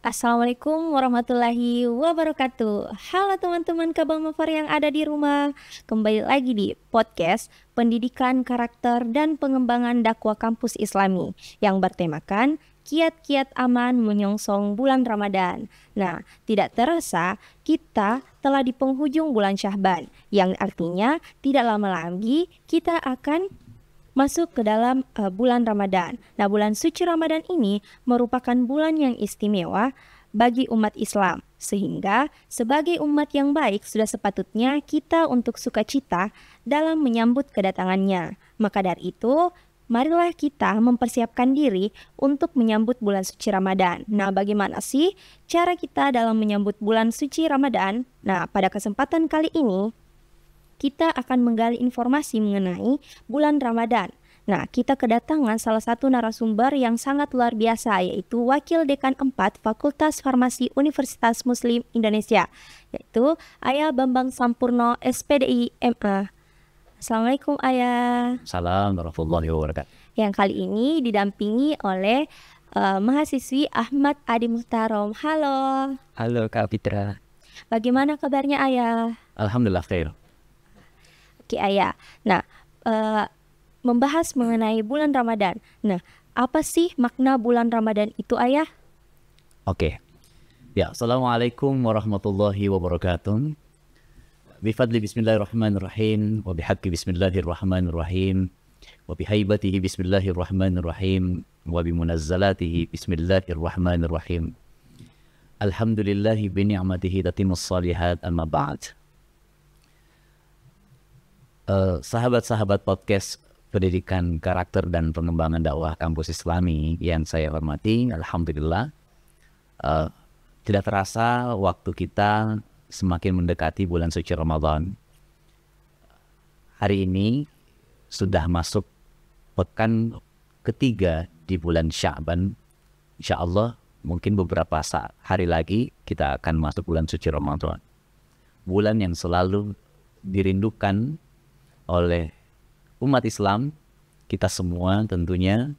Assalamualaikum warahmatullahi wabarakatuh. Halo teman-teman Kabang Mafar yang ada di rumah. Kembali lagi di podcast Pendidikan Karakter dan Pengembangan Dakwah Kampus Islami yang bertemakan kiat-kiat aman menyongsong bulan Ramadan. Nah, tidak terasa kita telah di penghujung bulan Syahban, yang artinya tidak lama lagi kita akan masuk ke dalam bulan Ramadan. Nah, bulan suci Ramadan ini merupakan bulan yang istimewa bagi umat Islam. Sehingga sebagai umat yang baik sudah sepatutnya kita untuk sukacita dalam menyambut kedatangannya. Maka dari itu, marilah kita mempersiapkan diri untuk menyambut bulan suci Ramadan. Nah, bagaimana sih cara kita dalam menyambut bulan suci Ramadan? Nah, pada kesempatan kali ini kita akan menggali informasi mengenai bulan Ramadan. Nah, kita kedatangan salah satu narasumber yang sangat luar biasa, yaitu Wakil Dekan 4 Fakultas Farmasi Universitas Muslim Indonesia, yaitu Ayah Bambang Sampurno, SPDI MA. Assalamualaikum Ayah. Salam warahmatullahi wabarakatuh. Yang kali ini didampingi oleh mahasiswi Ahmad Adi Muhtarom. Halo. Halo Kak Fitra. Bagaimana kabarnya Ayah? Alhamdulillah khair. Oke Ayah. Nah, membahas mengenai bulan Ramadan. Nah, apa sih makna bulan Ramadan itu Ayah? Oke. Ya, Assalamualaikum warahmatullahi wabarakatuh. Bifadli bismillahirrahmanirrahim. Wa bihaqqi bismillahirrahmanirrahim. Wa bihaibatihi bismillahirrahmanirrahim. Wa bimunazzalatihi bismillahirrahmanirrahim. Alhamdulillahi bini'matihi tatimus salihat, amma ba'd. Sahabat-sahabat podcast Pendidikan Karakter dan Pengembangan Dakwah Kampus Islami yang saya hormati, alhamdulillah tidak terasa waktu kita semakin mendekati bulan suci Ramadan. Hari ini sudah masuk pekan ketiga di bulan Sya'ban. Insya Allah mungkin beberapa hari lagi kita akan masuk bulan suci Ramadan. Bulan yang selalu dirindukan oleh umat Islam. Kita semua tentunya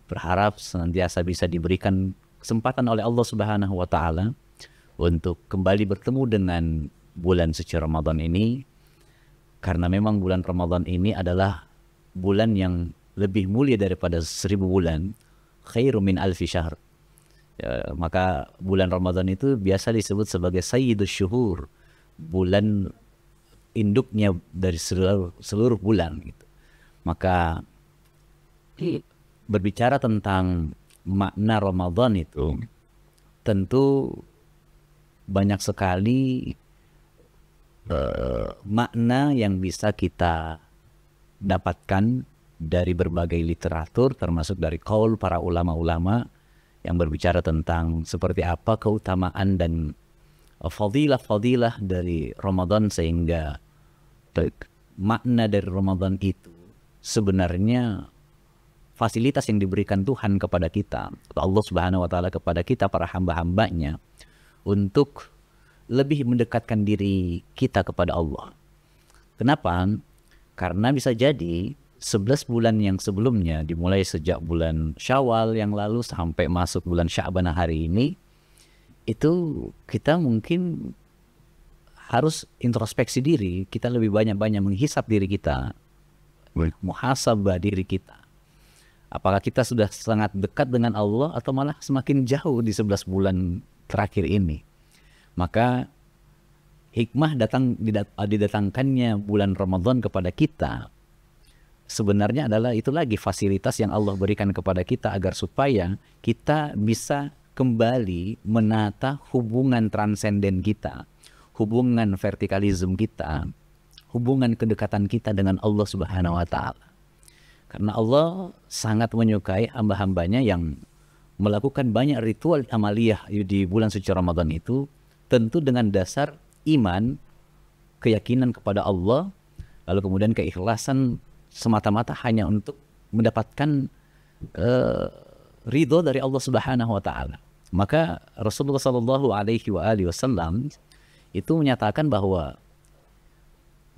berharap senantiasa bisa diberikan kesempatan oleh Allah Subhanahu wa Ta'ala untuk kembali bertemu dengan bulan suci Ramadan ini, karena memang bulan Ramadan ini adalah bulan yang lebih mulia daripada 1000 bulan, khairu min alfi syahr. Maka bulan Ramadan itu biasa disebut sebagai sayyidus syuhur, bulan induknya dari seluruh bulan gitu. Maka berbicara tentang makna Ramadan itu tentu banyak sekali makna yang bisa kita dapatkan dari berbagai literatur, termasuk dari qaul para ulama-ulama yang berbicara tentang seperti apa keutamaan dan fadilah-fadilah dari Ramadan, sehingga makna dari Ramadan itu sebenarnya fasilitas yang diberikan Tuhan kepada kita, Allah Subhanahu wa Ta'ala kepada kita para hamba-hambanya, untuk lebih mendekatkan diri kita kepada Allah. Kenapa? Karena bisa jadi 11 bulan yang sebelumnya, dimulai sejak bulan Syawal yang lalu sampai masuk bulan Sya'ban hari ini, itu kita mungkin harus introspeksi diri. Kita lebih banyak-banyak menghisap diri kita, muhasabah diri kita. Apakah kita sudah sangat dekat dengan Allah atau malah semakin jauh di 11 bulan terakhir ini? Maka hikmah didatangkannya bulan Ramadan kepada kita sebenarnya adalah itu lagi fasilitas yang Allah berikan kepada kita agar supaya kita bisa kembali menata hubungan transenden kita, hubungan vertikalisme kita, hubungan kedekatan kita dengan Allah Subhanahu wa Ta'ala. Karena Allah sangat menyukai hamba-hambanya yang melakukan banyak ritual amaliyah di bulan suci Ramadan itu, tentu dengan dasar iman, keyakinan kepada Allah, lalu kemudian keikhlasan semata-mata hanya untuk mendapatkan ridho dari Allah Subhanahu wa Ta'ala. Maka Rasulullah Sallallahu Alaihi Wasallam itu menyatakan bahwa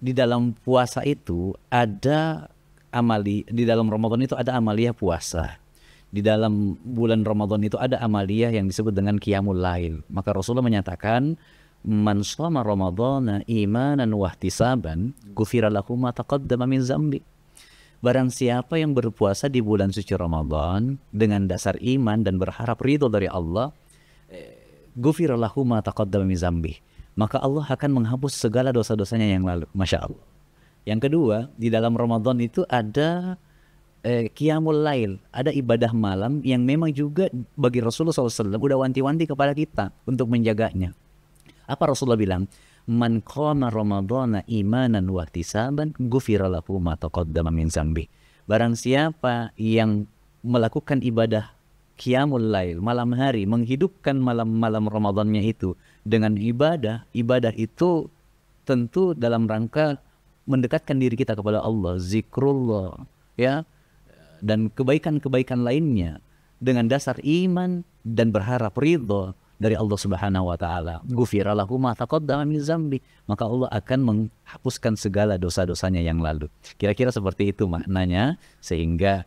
di dalam puasa itu ada di dalam Ramadan itu ada amaliyah puasa. di dalam bulan Ramadan itu ada amaliyah yang disebut dengan qiyamul lail. Maka Rasulullah menyatakan, man shoma ramadhana imanan wahtisaban ghufira lahu ma taqaddama min zambi. Barang siapa yang berpuasa di bulan suci Ramadan dengan dasar iman dan berharap ridho dari Allah, ghufira lahu ma taqaddama min zambi, maka Allah akan menghapus segala dosa-dosanya yang lalu. Masya Allah. Yang kedua, di dalam Ramadan itu ada qiyamul lail, ada ibadah malam yang memang juga bagi Rasulullah SAW udah wanti-wanti kepada kita untuk menjaganya. Apa Rasulullah bilang? Man qama ramadhana imanan wa ihtisaban ghufira lahu ma taqaddama min zambi. Barang siapa yang melakukan ibadah qiyamul lail, malam hari, menghidupkan malam-malam Ramadannya itu dengan ibadah itu tentu dalam rangka mendekatkan diri kita kepada Allah, zikrullah, ya, dan kebaikan-kebaikan lainnya dengan dasar iman dan berharap ridho dari Allah Subhanahu wa taala. Ghufira lahu ma taqaddama min zambi, maka Allah akan menghapuskan segala dosa-dosanya yang lalu. Kira-kira seperti itu maknanya, sehingga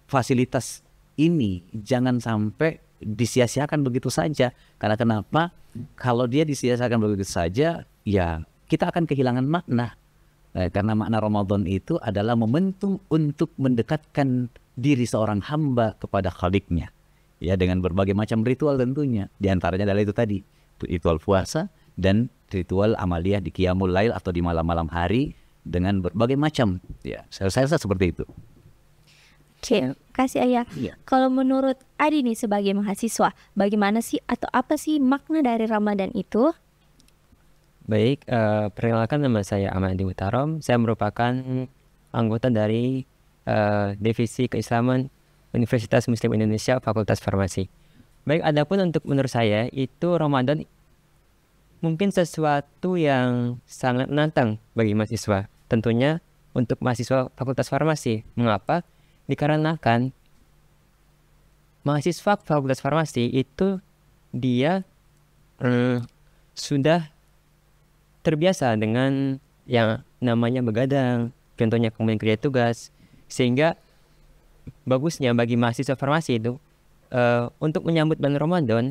fasilitas ini jangan sampai disia-siakan begitu saja. Karena kenapa? Kalau dia disia-siakan begitu saja, ya kita akan kehilangan makna. Karena makna Ramadan itu adalah momentum untuk mendekatkan diri seorang hamba kepada Khalik-Nya. Ya, dengan berbagai macam ritual tentunya. Di antaranya adalah itu tadi, ritual puasa dan ritual amaliyah di Qiyamul Lail atau di malam-malam hari dengan berbagai macam. Ya, saya rasa seperti itu. Oke, kasih Ayah. Ya. Kalau menurut Adi nih sebagai mahasiswa, bagaimana sih atau apa sih makna dari Ramadan itu? Baik, perkenalkan nama saya Ahmad Adi Mutarom. Saya merupakan anggota dari Divisi Keislaman Universitas Muslim Indonesia Fakultas Farmasi. Baik, adapun untuk menurut saya itu Ramadan mungkin sesuatu yang sangat menantang bagi mahasiswa. Tentunya untuk mahasiswa Fakultas Farmasi. Mengapa? Dikarenakan mahasiswa Fakultas Farmasi itu dia sudah terbiasa dengan yang namanya begadang, contohnya kemudian kerja tugas, sehingga bagusnya bagi mahasiswa farmasi itu untuk menyambut bulan Ramadan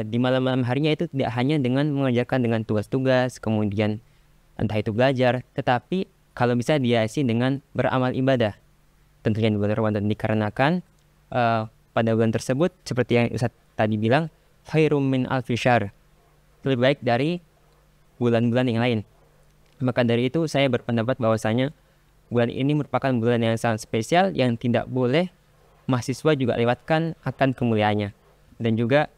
di malam-malam harinya itu tidak hanya dengan mengerjakan dengan tugas-tugas, kemudian entah itu belajar, tetapi kalau bisa diisi dengan beramal ibadah. Tentunya di bulan Ramadan dikarenakan pada bulan tersebut seperti yang Ustaz tadi bilang, khairum min alfi syahr, lebih baik dari bulan-bulan yang lain. Maka dari itu saya berpendapat bahwasanya bulan ini merupakan bulan yang sangat spesial yang tidak boleh mahasiswa juga lewatkan akan kemuliaannya. Dan juga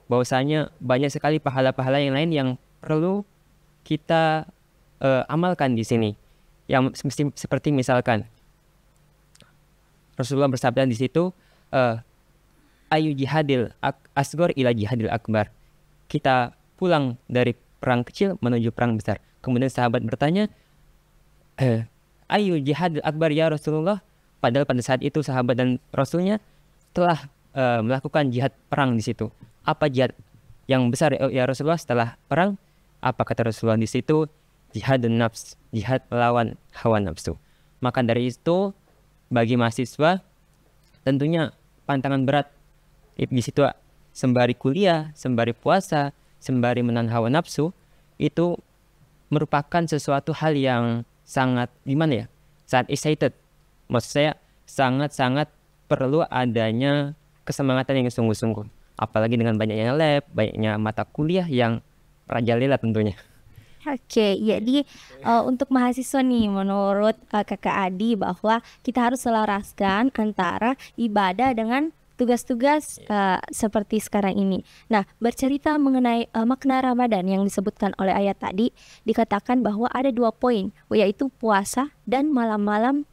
bahwasanya banyak sekali pahala-pahala yang lain yang perlu kita amalkan di sini. Yang seperti misalkan Rasulullah bersabda di situ, ayu jihadil asgor ila jihadil akbar. Kita pulang dari perang kecil menuju perang besar. Kemudian sahabat bertanya, ayu jihadil akbar ya Rasulullah. Padahal pada saat itu sahabat dan Rasulnya telah melakukan jihad perang di situ. Apa jihad yang besar ya Rasulullah setelah perang? Apa kata Rasulullah di situ? Jihadun nafs, jihad melawan hawa nafsu. Maka dari itu bagi mahasiswa tentunya pantangan berat di situ, sembari kuliah, sembari puasa, sembari menahan hawa nafsu, itu merupakan sesuatu hal yang sangat gimana ya? Sangat excited. Maksud saya sangat-sangat perlu adanya kesemangatan yang sungguh-sungguh. Apalagi dengan banyaknya lab, banyaknya mata kuliah yang merajalela tentunya. Oke, jadi untuk mahasiswa nih, menurut Kakak Adi bahwa kita harus selaraskan antara ibadah dengan tugas-tugas seperti sekarang ini. Nah, bercerita mengenai makna Ramadan yang disebutkan oleh ayat tadi, dikatakan bahwa ada 2 poin, yaitu puasa dan malam-malam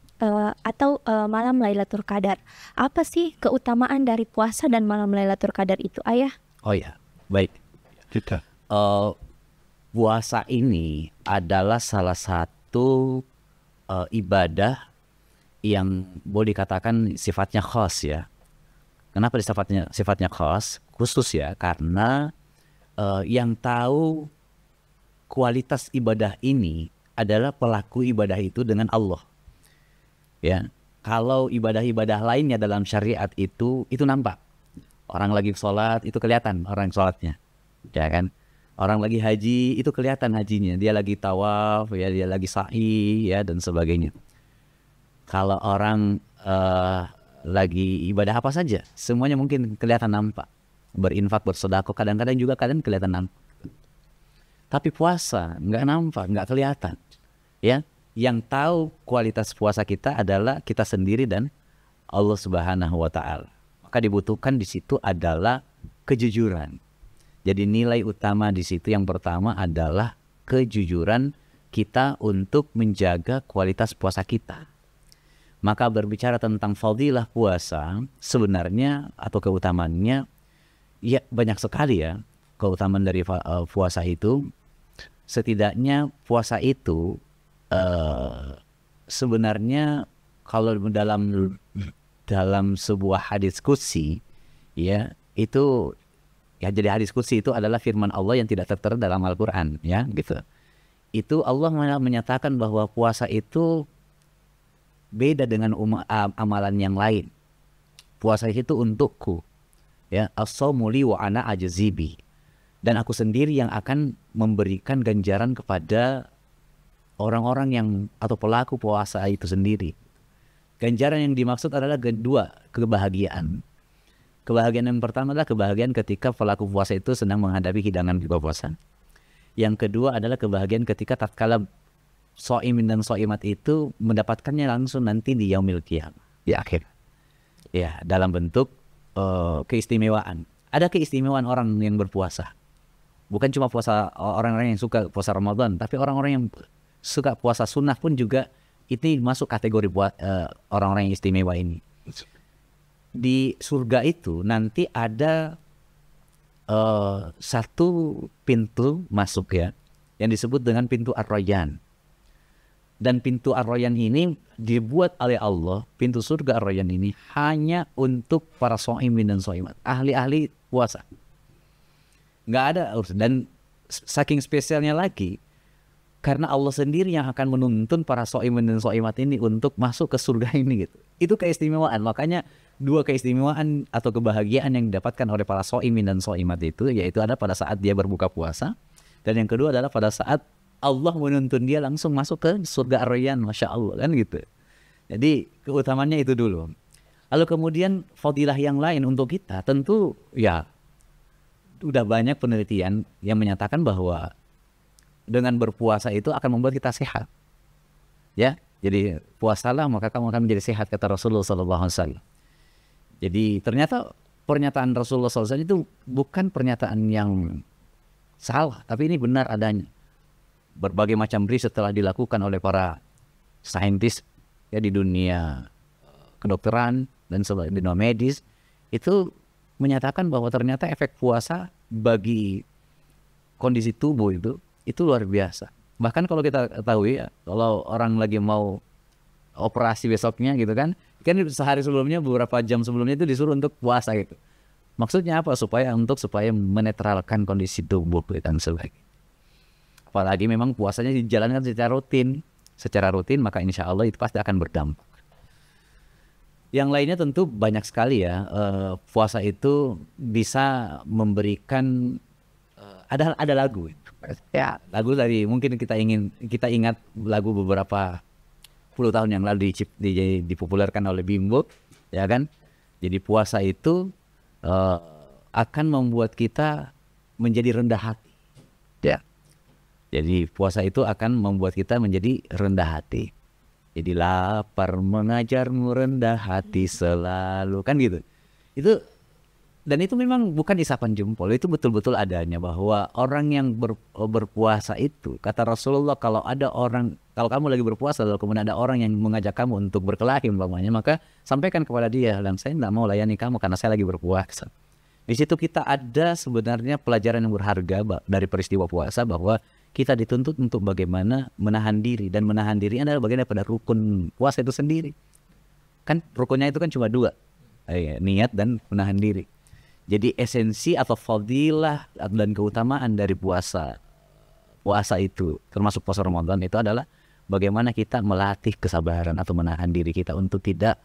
atau malam Lailatul Qadar. Apa sih keutamaan dari puasa dan malam Lailatul Qadar itu, Ayah? Oh ya, baik. Kita. Puasa ini adalah salah satu ibadah yang boleh dikatakan sifatnya khas ya. Kenapa sifatnya khas? Khusus ya, karena yang tahu kualitas ibadah ini adalah pelaku ibadah itu dengan Allah. Ya, Kalau ibadah-ibadah lainnya dalam syariat itu nampak. Orang lagi sholat itu kelihatan orang sholatnya, ya kan? Orang lagi haji itu kelihatan hajinya. Dia lagi tawaf, ya, dia lagi sa'i, ya, dan sebagainya. Kalau orang lagi ibadah apa saja, semuanya mungkin kelihatan nampak. Berinfak, bersedekah, kadang-kadang juga kalian kelihatan nampak. Tapi puasa nggak nampak, nggak kelihatan. Ya, yang tahu kualitas puasa kita adalah kita sendiri dan Allah Subhanahu wa Ta'ala. Maka dibutuhkan di situ adalah kejujuran. Jadi nilai utama di situ yang pertama adalah kejujuran kita untuk menjaga kualitas puasa kita. Maka berbicara tentang fadilah puasa sebenarnya atau keutamaannya, ya banyak sekali ya keutamaan dari puasa itu. Setidaknya puasa itu sebenarnya kalau dalam sebuah hadis qudsi, ya, itu ya, jadi hadis qudsi itu adalah firman Allah yang tidak tertera dalam Al-Qur'an, ya, gitu. Itu Allah menyatakan bahwa puasa itu beda dengan amalan yang lain. Puasa itu untukku, ya, as-shaumu li wa ana ajzibi. Dan aku sendiri yang akan memberikan ganjaran kepada orang-orang yang atau pelaku puasa itu sendiri. Ganjaran yang dimaksud adalah dua, kebahagiaan. Kebahagiaan yang pertama adalah kebahagiaan ketika pelaku puasa itu sedang menghadapi hidangan buka puasa. Yang kedua adalah kebahagiaan ketika tatkala shaimin dan shaimat itu mendapatkannya langsung nanti di yaumil qiyamah, di akhir. Ya, dalam bentuk keistimewaan. Ada keistimewaan orang yang berpuasa. Bukan cuma puasa orang-orang yang suka puasa Ramadan, tapi orang-orang yang suka puasa sunnah pun juga ini masuk kategori orang-orang yang istimewa ini. Di surga itu nanti ada satu pintu masuk, ya, yang disebut dengan pintu Ar-Rayyan. Dan pintu Ar-Rayyan ini dibuat oleh Allah, pintu surga Ar-Rayyan ini hanya untuk para shaimin dan shaimat, ahli-ahli puasa. Nggak ada, dan saking spesialnya lagi, karena Allah sendiri yang akan menuntun para shaimin dan shaimat ini untuk masuk ke surga ini, gitu. Itu keistimewaan. Makanya dua keistimewaan atau kebahagiaan yang didapatkan oleh para shaimin dan shaimat itu, yaitu ada pada saat dia berbuka puasa, dan yang kedua adalah pada saat Allah menuntun dia langsung masuk ke surga Ar-Rayyan, Masya Allah, kan gitu. Jadi keutamannya itu dulu. Lalu kemudian fadilah yang lain untuk kita, tentu ya udah banyak penelitian yang menyatakan bahwa dengan berpuasa itu akan membuat kita sehat. Ya, jadi puasalah maka kamu akan menjadi sehat, kata Rasulullah SAW. Jadi ternyata pernyataan Rasulullah SAW itu bukan pernyataan yang salah, tapi ini benar adanya. Berbagai macam riset telah dilakukan oleh para saintis, ya, di dunia kedokteran dan di dunia medis, itu menyatakan bahwa ternyata efek puasa bagi kondisi tubuh itu luar biasa. Bahkan kalau kita ketahui, ya, kalau orang lagi mau operasi besoknya gitu kan sehari sebelumnya, beberapa jam sebelumnya itu disuruh untuk puasa gitu. Maksudnya apa? Supaya menetralkan kondisi tubuh dan sebagainya. Apalagi memang puasanya dijalankan secara rutin, maka insya Allah itu pasti akan berdampak. Yang lainnya tentu banyak sekali, ya. Puasa itu bisa memberikan ada lagu, ya, lagu dari mungkin kita ingat lagu beberapa puluh tahun yang lalu dipopulerkan oleh Bimbo, ya kan. Jadi puasa itu akan membuat kita menjadi rendah hati, ya. Jadi puasa itu akan membuat kita menjadi rendah hati. Jadi lapar mengajarmu rendah hati selalu, kan gitu. Dan itu memang bukan isapan jempol, itu betul-betul adanya, bahwa orang yang berpuasa itu, kata Rasulullah, kalau kamu lagi berpuasa lalu kemudian ada orang yang mengajak kamu untuk berkelahi umpamanya, maka sampaikan kepada dia, dan saya tidak mau layani kamu karena saya lagi berpuasa. Di situ kita ada sebenarnya pelajaran yang berharga dari peristiwa puasa, bahwa kita dituntut untuk bagaimana menahan diri, dan menahan diri adalah bagian daripada rukun puasa itu sendiri. Kan rukunnya itu kan cuma dua, niat dan menahan diri. Jadi esensi atau fadilah dan keutamaan dari puasa itu, termasuk puasa Ramadan, itu adalah bagaimana kita melatih kesabaran atau menahan diri kita untuk tidak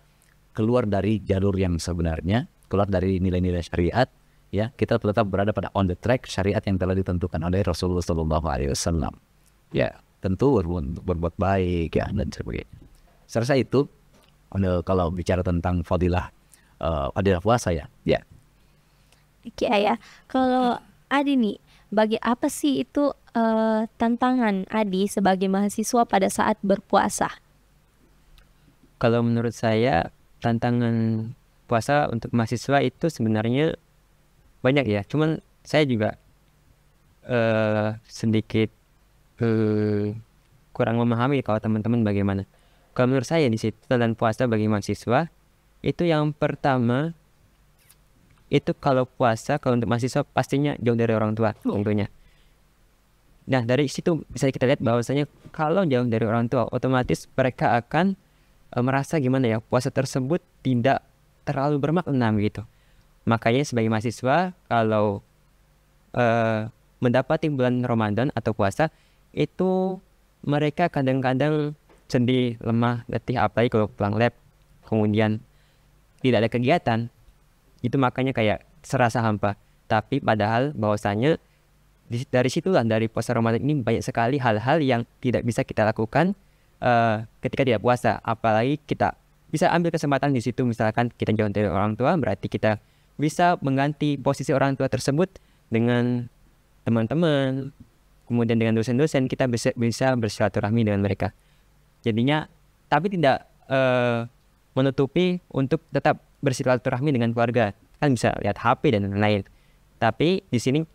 keluar dari jalur yang sebenarnya, keluar dari nilai-nilai syariat, ya, kita tetap berada pada on the track syariat yang telah ditentukan oleh Rasulullah SAW. Ya, tentu berbuat baik, ya, dan sebagainya. Saya rasa itu kalau bicara tentang fadilah puasa, ya. Oke, Ayah. Kalau Adi nih, bagi apa sih itu tantangan Adi sebagai mahasiswa pada saat berpuasa? Kalau menurut saya tantangan puasa untuk mahasiswa itu sebenarnya banyak ya. Cuman saya juga sedikit kurang memahami kalau teman-teman bagaimana. Kalau menurut saya di situ tantangan puasa bagi mahasiswa itu yang pertama itu kalau puasa kalau untuk mahasiswa pastinya jauh dari orang tua tentunya. Nah dari situ bisa kita lihat bahwasanya kalau jauh dari orang tua otomatis mereka akan merasa gimana ya puasa tersebut tidak terlalu bermakna gitu. Makanya sebagai mahasiswa kalau mendapati bulan Ramadan atau puasa itu mereka kadang-kadang sedih, lemah, letih, apalagi kalau pulang lab kemudian tidak ada kegiatan, itu makanya kayak serasa hampa. Tapi padahal bahwasanya dari situlah, dari puasa Ramadan ini banyak sekali hal-hal yang tidak bisa kita lakukan ketika tidak puasa. Apalagi kita bisa ambil kesempatan di situ, misalkan kita jauh dari orang tua, berarti kita bisa mengganti posisi orang tua tersebut dengan teman-teman, kemudian dengan dosen-dosen, kita bisa bersilaturahmi dengan mereka. Jadinya, tapi tidak menutupi untuk tetap bersilaturahmi dengan keluarga. Kan bisa lihat HP dan lain-lain. Tapi di sini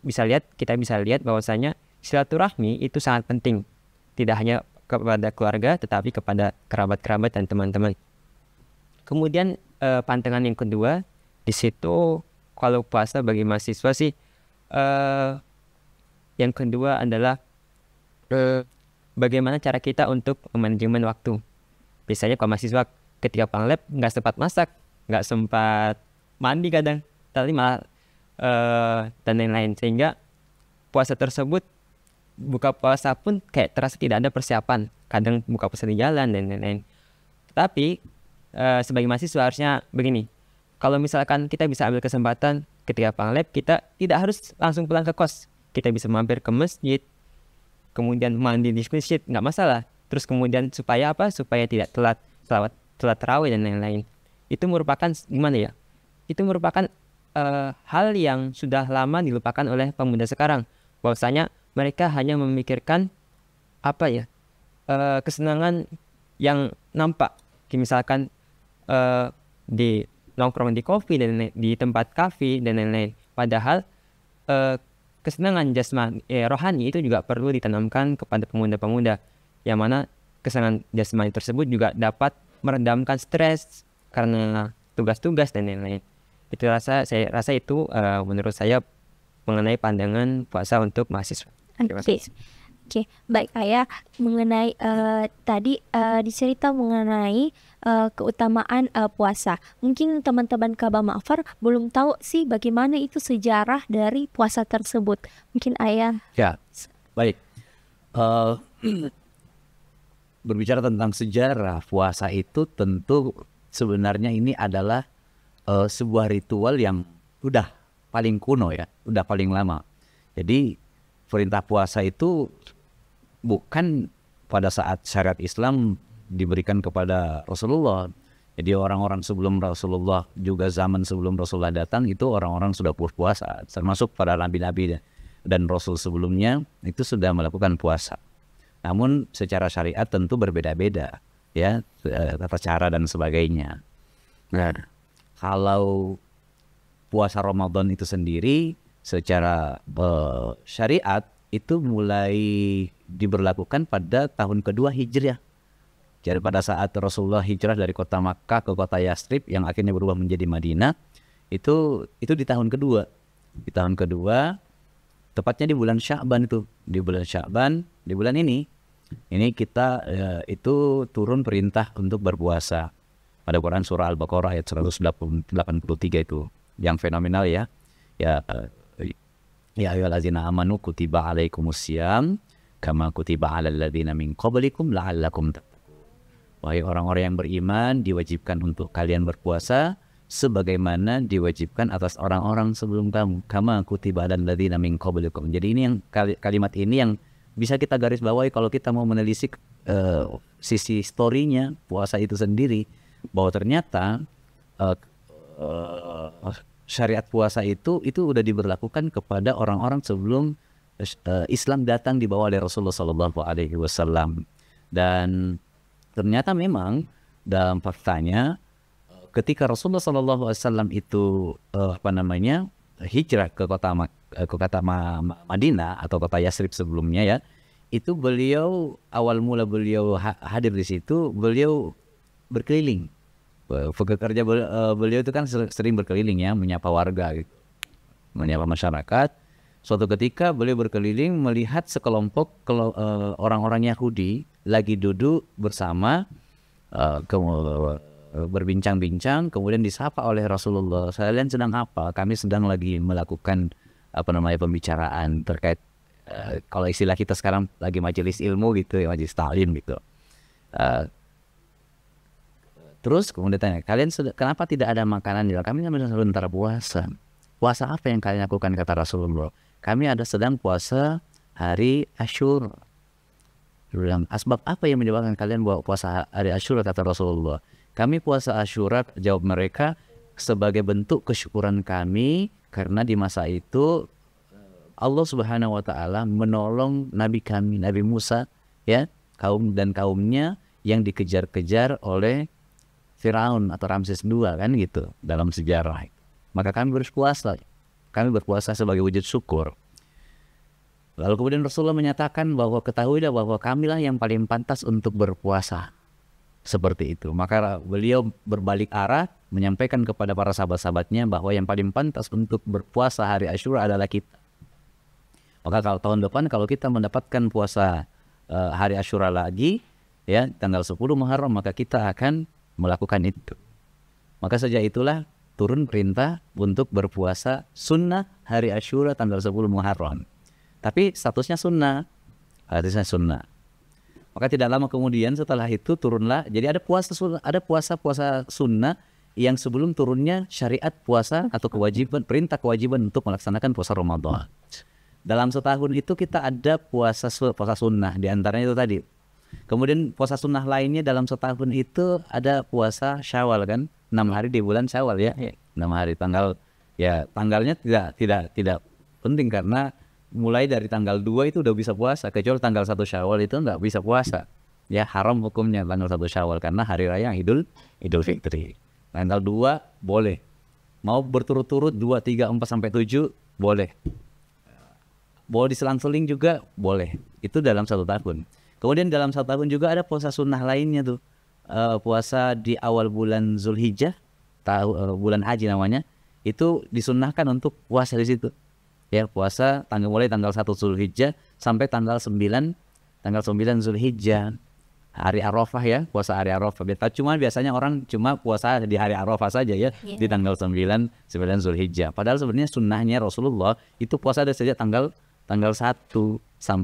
kita bisa lihat bahwasanya silaturahmi itu sangat penting. Tidak hanya kepada keluarga, tetapi kepada kerabat-kerabat dan teman-teman. Kemudian pantangan yang kedua, di situ kalau puasa bagi mahasiswa sih, yang kedua adalah bagaimana cara kita untuk manajemen waktu. Biasanya kalau mahasiswa ketika pulang lab nggak sempat masak, nggak sempat mandi kadang, tapi malah dan lain-lain, sehingga puasa tersebut buka puasa pun kayak terasa tidak ada persiapan, kadang buka puasa di jalan dan lain-lain. Tapi sebagai mahasiswa harusnya begini, kalau misalkan kita bisa ambil kesempatan ketika pulang lab, kita tidak harus langsung pulang ke kos, kita bisa mampir ke masjid, kemudian mandi di masjid, nggak masalah. Terus kemudian supaya apa? Supaya tidak telat tarawih dan lain-lain. Itu merupakan gimana ya? Itu merupakan hal yang sudah lama dilupakan oleh pemuda sekarang. Bahwasanya mereka hanya memikirkan apa ya? Kesenangan yang nampak. Misalkan di nongkrong di kopi dan di tempat kafe dan lain-lain. Padahal kesenangan jasmani, rohani itu juga perlu ditanamkan kepada pemuda-pemuda, yang mana kesenangan jasmani tersebut juga dapat meredamkan stres karena tugas-tugas dan lain-lain. Saya rasa itu menurut saya mengenai pandangan puasa untuk mahasiswa. Oke, baik Ayah. Mengenai tadi dicerita mengenai keutamaan puasa. Mungkin teman-teman Kabah Ma'far belum tahu sih bagaimana itu sejarah dari puasa tersebut. Mungkin Ayah. Ya, baik. Berbicara tentang sejarah puasa itu tentu sebenarnya ini adalah sebuah ritual yang udah paling kuno ya, udah paling lama. Jadi perintah puasa itu bukan pada saat syariat Islam diberikan kepada Rasulullah. Jadi orang-orang sebelum Rasulullah, juga zaman sebelum Rasulullah datang, itu orang-orang sudah berpuasa. Termasuk para nabi-nabi dan Rasul sebelumnya itu sudah melakukan puasa. Namun secara syariat tentu berbeda-beda, ya, tata cara dan sebagainya. Nah, kalau puasa Ramadan itu sendiri secara syariat itu mulai diberlakukan pada tahun kedua Hijriah. Jadi pada saat Rasulullah hijrah dari kota Makkah ke kota Yastrib yang akhirnya berubah menjadi Madinah, itu di tahun kedua. Di tahun kedua, tepatnya di bulan Sya'ban itu. Di bulan Sya'ban, di bulan ini kita itu turun perintah untuk berpuasa. Pada Quran surah Al-Baqarah ayat 183 itu yang fenomenal ya. Ya ayyuhallazina amanu kutiba alaikumusiyam kama kutiba 'alal ladzina min qablikum la'allakum tattaqun. Wahai orang-orang yang beriman, diwajibkan untuk kalian berpuasa sebagaimana diwajibkan atas orang-orang sebelum kamu, kama kutiba 'alal ladzina min qablikum. Jadi ini yang kalimat ini yang bisa kita garis bawahi kalau kita mau menelisik sisi historinya puasa itu sendiri, bahwa ternyata syariat puasa itu udah diberlakukan kepada orang-orang sebelum Islam datang dibawa oleh Rasulullah Sallallahu Alaihi Wasallam. Dan ternyata memang dalam faktanya ketika Rasulullah Sallallahu Alaihi Wasallam itu hijrah ke kota Madinah atau kota Yasrib sebelumnya ya, itu beliau awal mula beliau hadir di situ, beliau berkeliling. Pekerja beliau itu kan sering berkeliling ya, menyapa warga gitu, menyapa masyarakat. Suatu ketika beliau berkeliling melihat sekelompok orang-orang Yahudi lagi duduk bersama, berbincang-bincang, kemudian disapa oleh Rasulullah, "Kalian sedang apa?" "Kami sedang lagi melakukan pembicaraan terkait kalau istilah kita sekarang lagi majelis ilmu gitu ya, majelis ta'lim gitu." Terus kemudian tanya, "Kalian kenapa tidak ada makanan?" "Kami sedang sebentar puasa." "Puasa apa yang kalian lakukan?" kata Rasulullah. "Kami sedang puasa hari Asyura." Bilang, "Asbab apa yang menyebabkan kalian buat puasa hari Asyura?" kata Rasulullah. "Kami puasa Asyura," jawab mereka, "sebagai bentuk kesyukuran kami karena di masa itu Allah Subhanahu wa taala menolong nabi kami, Nabi Musa ya, kaumnya yang dikejar-kejar oleh Firaun atau Ramses II kan gitu dalam sejarah. Maka kami berpuasa. Kami berpuasa sebagai wujud syukur." Lalu kemudian Rasulullah menyatakan bahwa ketahuilah bahwa kamilah yang paling pantas untuk berpuasa. Seperti itu. Maka beliau berbalik arah menyampaikan kepada para sahabat-sahabatnya bahwa yang paling pantas untuk berpuasa hari Asyura adalah kita. Maka kalau tahun depan kalau kita mendapatkan puasa hari Asyura lagi ya, tanggal 10 Muharram, maka kita akan melakukan itu. Maka sejak itulah turun perintah untuk berpuasa sunnah hari Asyura tanggal 10 Muharram. Tapi statusnya sunnah. Maka tidak lama kemudian setelah itu turunlah, jadi ada puasa sunnah yang sebelum turunnya syariat puasa atau perintah kewajiban untuk melaksanakan puasa Ramadan. Dalam setahun itu kita ada puasa sunnah, diantaranya itu tadi. Kemudian puasa sunnah lainnya dalam setahun itu ada puasa Syawal kan, 6 hari di bulan Syawal ya, 6 hari tanggalnya tidak penting karena mulai dari tanggal 2 itu udah bisa puasa, kecuali tanggal 1 Syawal itu nggak bisa puasa. Ya haram hukumnya tanggal 1 Syawal karena hari raya Idul Fitri. Tanggal 2 boleh. Mau berturut-turut 2, 3, 4 sampai 7 boleh. Boleh diselang-seling juga boleh. Itu dalam 1 tahun. Kemudian dalam 1 tahun juga ada puasa sunnah lainnya tuh. Puasa di awal bulan Zulhijjah, bulan haji namanya, itu disunnahkan untuk puasa di situ. Ya, puasa mulai tanggal 1 Zulhijjah sampai tanggal 9 Zulhijjah. Hari Arafah ya, puasa hari Arafah. Biasanya orang cuma puasa di hari Arafah saja ya, di tanggal 9 Zulhijjah. Padahal sebenarnya sunnahnya Rasulullah itu puasa dari sejak tanggal 1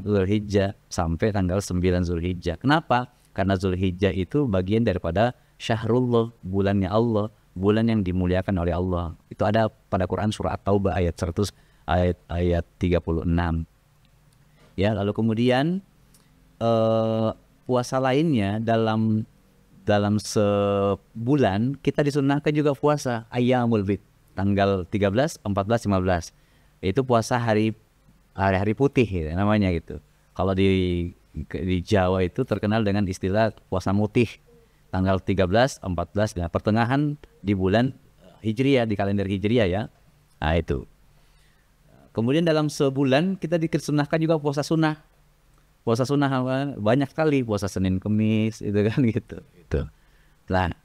Zulhijjah sampai tanggal 9 Zulhijjah. Kenapa? Karena Zulhijjah itu bagian daripada Syahrullah, bulannya Allah, bulan yang dimuliakan oleh Allah. Itu ada pada Quran surah At-Taubah ayat 36. Ya, lalu kemudian puasa lainnya dalam sebulan kita disunnahkan juga puasa Ayyamul Bid, tanggal 13, 14, 15. Itu puasa hari putih gitu, namanya gitu. Kalau di Jawa itu terkenal dengan istilah puasa mutih, tanggal 13, 14, pertengahan di bulan Hijriyah, di kalender Hijriyah ya. Nah itu. Kemudian dalam sebulan kita dikesunahkan juga puasa sunnah. Puasa sunnah banyak sekali, puasa Senin Kemis itu kan gitu. Nah,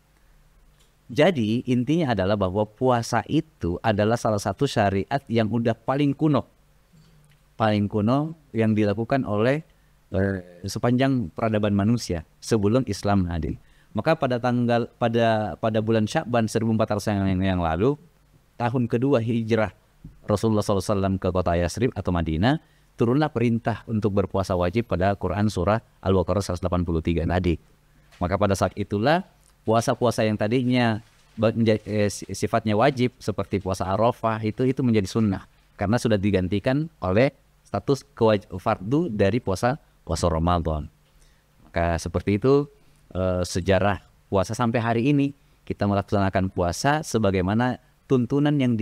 jadi intinya adalah bahwa puasa itu adalah salah satu syariat yang udah paling kuno yang dilakukan oleh sepanjang peradaban manusia sebelum Islam hadir. Maka pada bulan Sya'ban 1400 yang lalu, tahun kedua hijrah Rasulullah SAW ke kota Yasrib atau Madinah, turunlah perintah untuk berpuasa wajib pada Quran surah Al-Baqarah 183 tadi. Maka pada saat itulah puasa-puasa yang tadinya sifatnya wajib seperti puasa Arafah itu menjadi sunnah karena sudah digantikan oleh status fardu dari puasa Ramadan. Maka seperti itu sejarah puasa sampai hari ini kita melaksanakan puasa sebagaimana tuntunan yang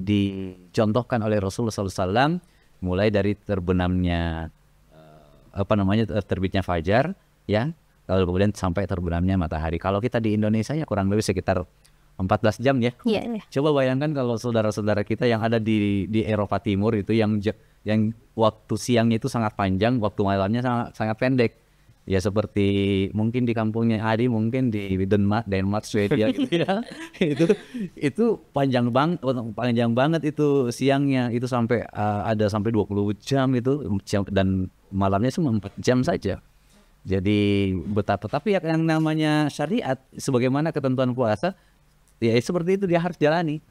dicontohkan oleh Rasulullah SAW, mulai dari terbenamnya terbitnya fajar, ya, lalu kemudian sampai terbenamnya matahari. Kalau kita di Indonesia ya kurang lebih sekitar 14 jam ya. Iya. Coba bayangkan kalau saudara-saudara kita yang ada di Eropa Timur itu yang waktu siangnya itu sangat panjang, waktu malamnya sangat pendek. Ya seperti mungkin di kampungnya Adi, mungkin di Denmark, Swedia gitu ya. Itu panjang banget itu siangnya, itu sampai ada sampai 20 jam itu, dan malamnya cuma 4 jam saja. Jadi betapa, tapi yang namanya syariat sebagaimana ketentuan puasa ya seperti itu dia harus jalani.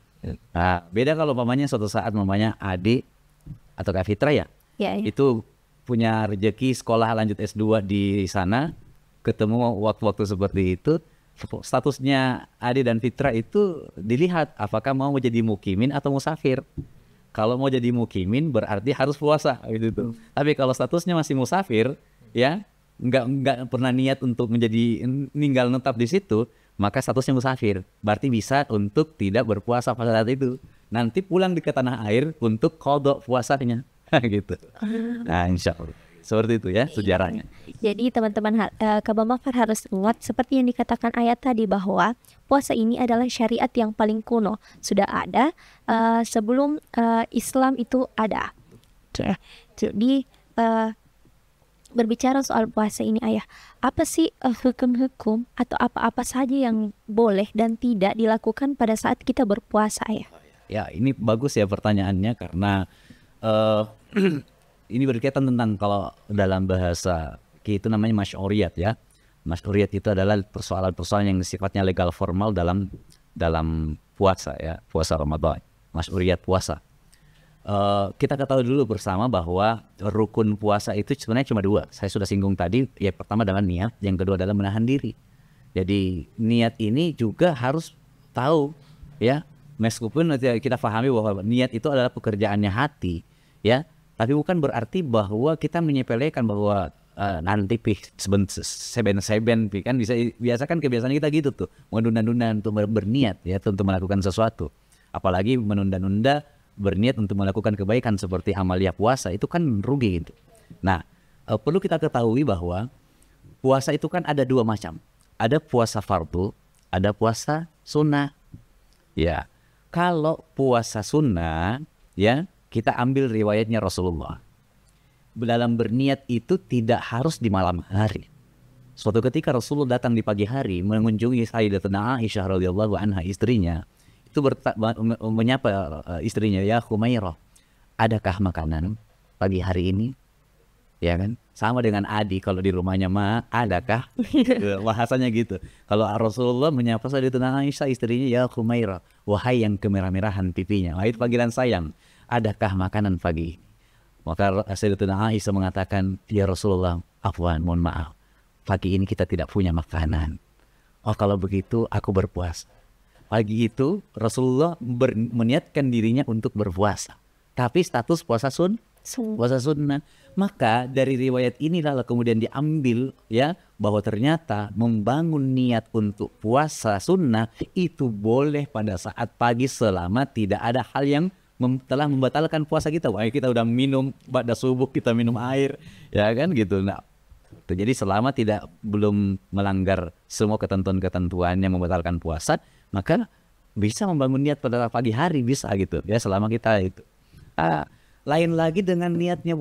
Nah, beda kalau mamanya suatu saat mamanya Adi atau Kak Fitra ya. Itu punya rezeki sekolah lanjut S2 di sana, ketemu waktu-waktu seperti itu, statusnya Adi dan Fitra itu dilihat apakah mau jadi mukimin atau musafir. Kalau mau jadi mukimin berarti harus puasa gitu. Tapi kalau statusnya masih musafir, ya nggak pernah niat untuk menjadi tinggal netap di situ, maka statusnya musafir. Berarti bisa untuk tidak berpuasa pada saat itu. Nanti pulang ke tanah air untuk qadha puasanya. Gitu. Nah, insya Allah seperti itu ya sejarahnya. Jadi teman-teman Kak Mafar harus ingat seperti yang dikatakan ayat tadi bahwa puasa ini adalah syariat yang paling kuno, sudah ada sebelum Islam itu ada. Jadi berbicara soal puasa ini Ayah, apa sih hukum-hukum atau apa-apa saja yang boleh dan tidak dilakukan pada saat kita berpuasa Ayah? Ya, ini bagus ya pertanyaannya karena ini berkaitan tentang, kalau dalam bahasa itu namanya masy'uriyat ya. Masy'uriyat itu adalah persoalan-persoalan yang sifatnya legal formal dalam puasa ya, puasa Ramadan. Masy'uriyat puasa. Kita ketahui dulu bersama bahwa rukun puasa itu sebenarnya cuma 2. Saya sudah singgung tadi, ya pertama adalah niat, yang kedua adalah menahan diri. Jadi niat ini juga harus tahu ya, meskipun kita pahami bahwa niat itu adalah pekerjaannya hati ya, tapi bukan berarti bahwa kita menyepelekan bahwa nanti seben kan biasa kan kebiasaan kita gitu tuh, menunda-nunda untuk berniat ya untuk melakukan sesuatu, apalagi menunda-nunda berniat untuk melakukan kebaikan seperti amalia puasa, itu kan rugi gitu. Nah, perlu kita ketahui bahwa puasa itu kan ada 2 macam, ada puasa fardu, ada puasa sunnah. Ya, kalau puasa sunnah ya, kita ambil riwayatnya Rasulullah. Dalam berniat itu tidak harus di malam hari. Suatu ketika Rasulullah datang di pagi hari mengunjungi Sayyidatuna Aisyah radhiyallahu anha, istrinya. Itu menyapa istrinya, ya Humairah, adakah makanan pagi hari ini? Ya kan? Sama dengan Adi kalau di rumahnya adakah? Bahasanya gitu. Kalau Rasulullah menyapa Sayyidatuna Aisyah istrinya, ya Humairah, wahai yang kemerah-merahan pipinya. Wahai panggilan sayang, adakah makanan pagi ini? Maka Sayyidatuna Aisyah mengatakan, ya Rasulullah, afwan, mohon maaf, pagi ini kita tidak punya makanan. Oh, kalau begitu aku berpuasa. Pagi itu Rasulullah meniatkan dirinya untuk berpuasa, tapi status puasa puasa sunnah. Maka dari riwayat inilah kemudian diambil ya, bahwa ternyata membangun niat untuk puasa sunnah itu boleh pada saat pagi selama tidak ada hal yang telah membatalkan puasa kita. Wah, kita udah minum pada subuh, kita minum air ya kan gitu. Nah, jadi selama belum melanggar semua ketentuan-ketentuan yang membatalkan puasa, maka bisa membangun niat pada pagi hari, bisa gitu ya, selama kita itu. Lain lagi dengan niatnya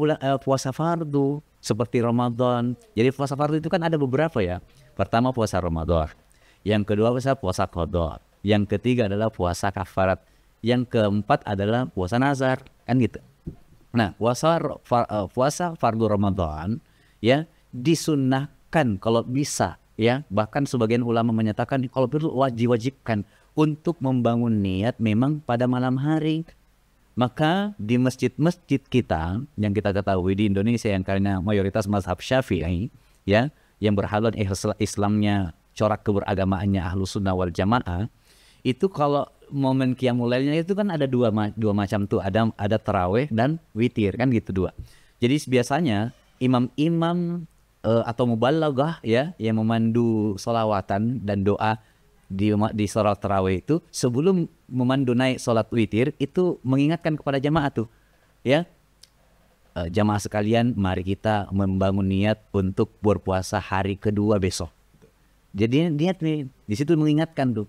puasa fardu seperti Ramadan. Jadi puasa fardu itu kan ada beberapa ya. Pertama puasa Ramadan, yang kedua puasa qadha, yang ketiga adalah puasa kafarat, yang keempat adalah puasa nazar, kan gitu. Nah, puasa fardu Ramadan ya disunnahkan kalau bisa ya, bahkan sebagian ulama menyatakan kalau perlu diwajibkan untuk membangun niat memang pada malam hari. Maka di masjid-masjid kita yang kita ketahui di Indonesia yang karena mayoritas mazhab Syafi'i, ya, yang berhaluan Islamnya, corak keberagamaannya Ahlus Sunnah wal Jamaah, itu kalau momen Qiyamul Lailnya itu kan ada dua macam tuh, ada tarawih dan witir kan gitu dua. Jadi biasanya imam-imam atau mubalaghah ya yang memandu sholawatan dan doa di sholat tarawih itu sebelum memandu naik sholat witir itu mengingatkan kepada jamaah tuh ya, jamaah sekalian mari kita membangun niat untuk berpuasa hari kedua besok. Jadi niat nih di situ mengingatkan tuh,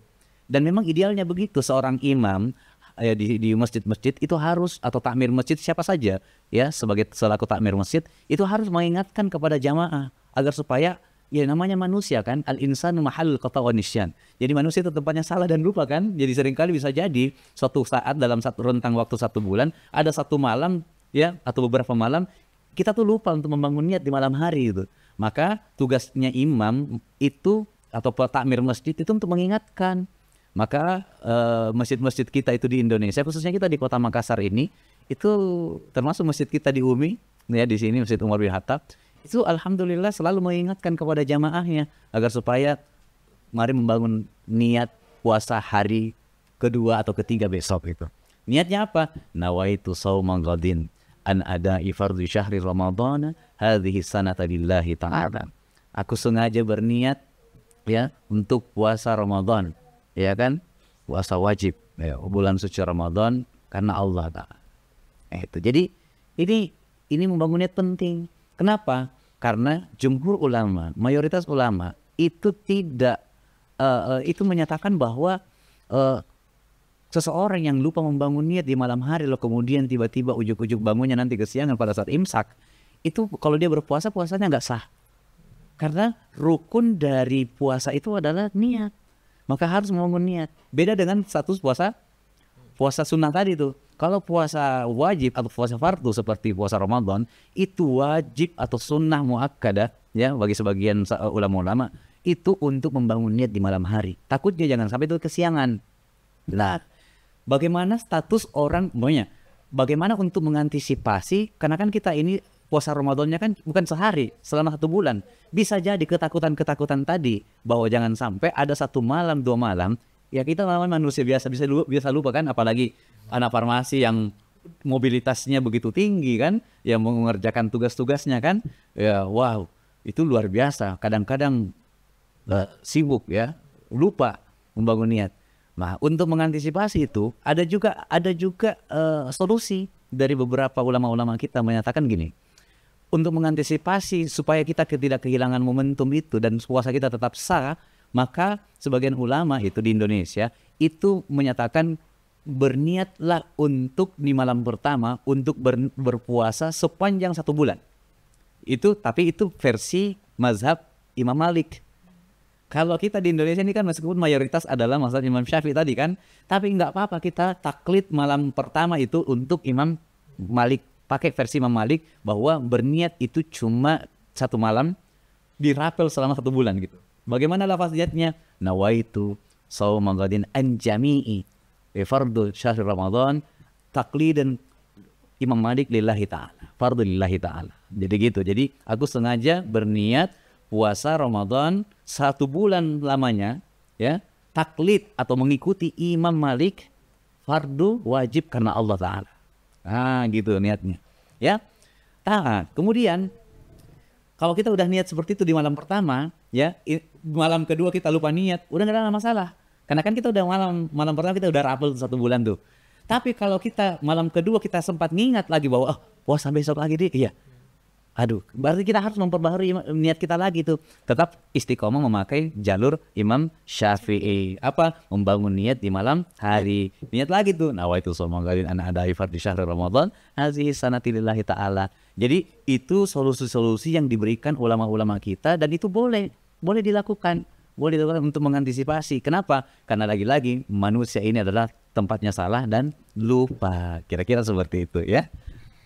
dan memang idealnya begitu seorang imam ya di masjid-masjid itu harus, atau takmir masjid siapa saja ya sebagai selaku takmir masjid itu harus mengingatkan kepada jamaah agar supaya ya namanya manusia kan, al-insanu mahallul khata' wa nisyan. Jadi manusia itu tempatnya salah dan lupa kan. Jadi seringkali bisa jadi suatu saat dalam satu rentang waktu 1 bulan ada satu malam ya atau beberapa malam kita tuh lupa untuk membangun niat di malam hari itu. Maka tugasnya imam itu atau takmir masjid itu untuk mengingatkan. Maka masjid-masjid kita itu di Indonesia, khususnya kita di Kota Makassar ini, itu termasuk masjid kita di UMI ya, di sini Masjid Umar bin Khattab, itu alhamdulillah selalu mengingatkan kepada jamaahnya agar supaya mari membangun niat puasa hari kedua atau ketiga besok itu. Niatnya apa? Nawaitu shauman ghadin an ada'i fardhi syahri ramadhana hadhihi sanata lillahi ta'ala. Aku sengaja berniat ya untuk puasa Ramadan, ya kan? Puasa wajib ya, bulan suci Ramadan karena Allah Ta'ala. Itu. Jadi ini membangun niat penting. Kenapa? Karena jumhur ulama, mayoritas ulama itu tidak itu menyatakan bahwa seseorang yang lupa membangun niat di malam hari loh kemudian tiba-tiba ujuk-ujuk bangunnya nanti kesiangan pada saat imsak, itu kalau dia berpuasa puasanya nggak sah. Karena rukun dari puasa itu adalah niat. Maka harus membangun niat. Beda dengan status puasa sunnah tadi tuh. Kalau puasa wajib atau puasa fardu seperti puasa Ramadan, itu wajib atau sunnah muakkadah ya bagi sebagian ulama-ulama itu untuk membangun niat di malam hari. Takutnya jangan sampai itu kesiangan. Nah, bagaimana status orang, bagaimana untuk mengantisipasi, karena kan kita ini puasa Ramadannya kan bukan sehari, selama 1 bulan. Bisa jadi ketakutan-ketakutan tadi bahwa jangan sampai ada 1 malam 2 malam ya kita namanya manusia biasa lupa kan, apalagi anak farmasi yang mobilitasnya begitu tinggi kan, yang mengerjakan tugas-tugasnya kan, ya wow itu luar biasa. Kadang-kadang sibuk ya, lupa membangun niat. Nah untuk mengantisipasi itu ada juga solusi dari beberapa ulama-ulama kita menyatakan gini. Untuk mengantisipasi supaya kita tidak kehilangan momentum itu dan puasa kita tetap sah, maka sebagian ulama itu di Indonesia itu menyatakan berniatlah untuk di malam pertama untuk berpuasa sepanjang 1 bulan. Tapi itu versi mazhab Imam Malik. Kalau kita di Indonesia ini kan meskipun mayoritas adalah mazhab Imam Syafi'i tadi kan, tapi nggak apa-apa kita taklid malam pertama itu untuk Imam Malik, pakai versi Imam Malik bahwa berniat itu cuma 1 malam dirapel selama 1 bulan gitu. Bagaimana lafaznya? Nawaitu shauma ghadin an jami'i fardu syahr Ramadan taqlidan Imam Malik lillahi ta'ala, fardu lillahi ta'ala. Jadi gitu. Jadi aku sengaja berniat puasa Ramadan 1 bulan lamanya ya, taklid atau mengikuti Imam Malik, fardu wajib karena Allah Ta'ala. Gitu niatnya ya. Kemudian kalau kita udah niat seperti itu di malam pertama ya, malam kedua kita lupa niat, udah nggak ada masalah. Karena kan kita udah malam pertama kita udah rapel 1 bulan tuh. Tapi kalau kita malam kedua kita sempat ngingat lagi bahwa puasa besok lagi deh, iya. Aduh, berarti kita harus memperbaharui niat kita lagi tuh. Tetap istiqomah memakai jalur Imam Syafi'i. Apa? Membangun niat di malam hari. Niat lagi tuh. Nawaitu shauma ghadin an ada'i fardhi syahri Ramadan hadhihi sanati lillahi ta'ala. Jadi itu solusi-solusi yang diberikan ulama-ulama kita dan itu boleh dilakukan. Boleh dilakukan untuk mengantisipasi. Kenapa? Karena lagi-lagi manusia ini adalah tempatnya salah dan lupa. Kira-kira seperti itu ya.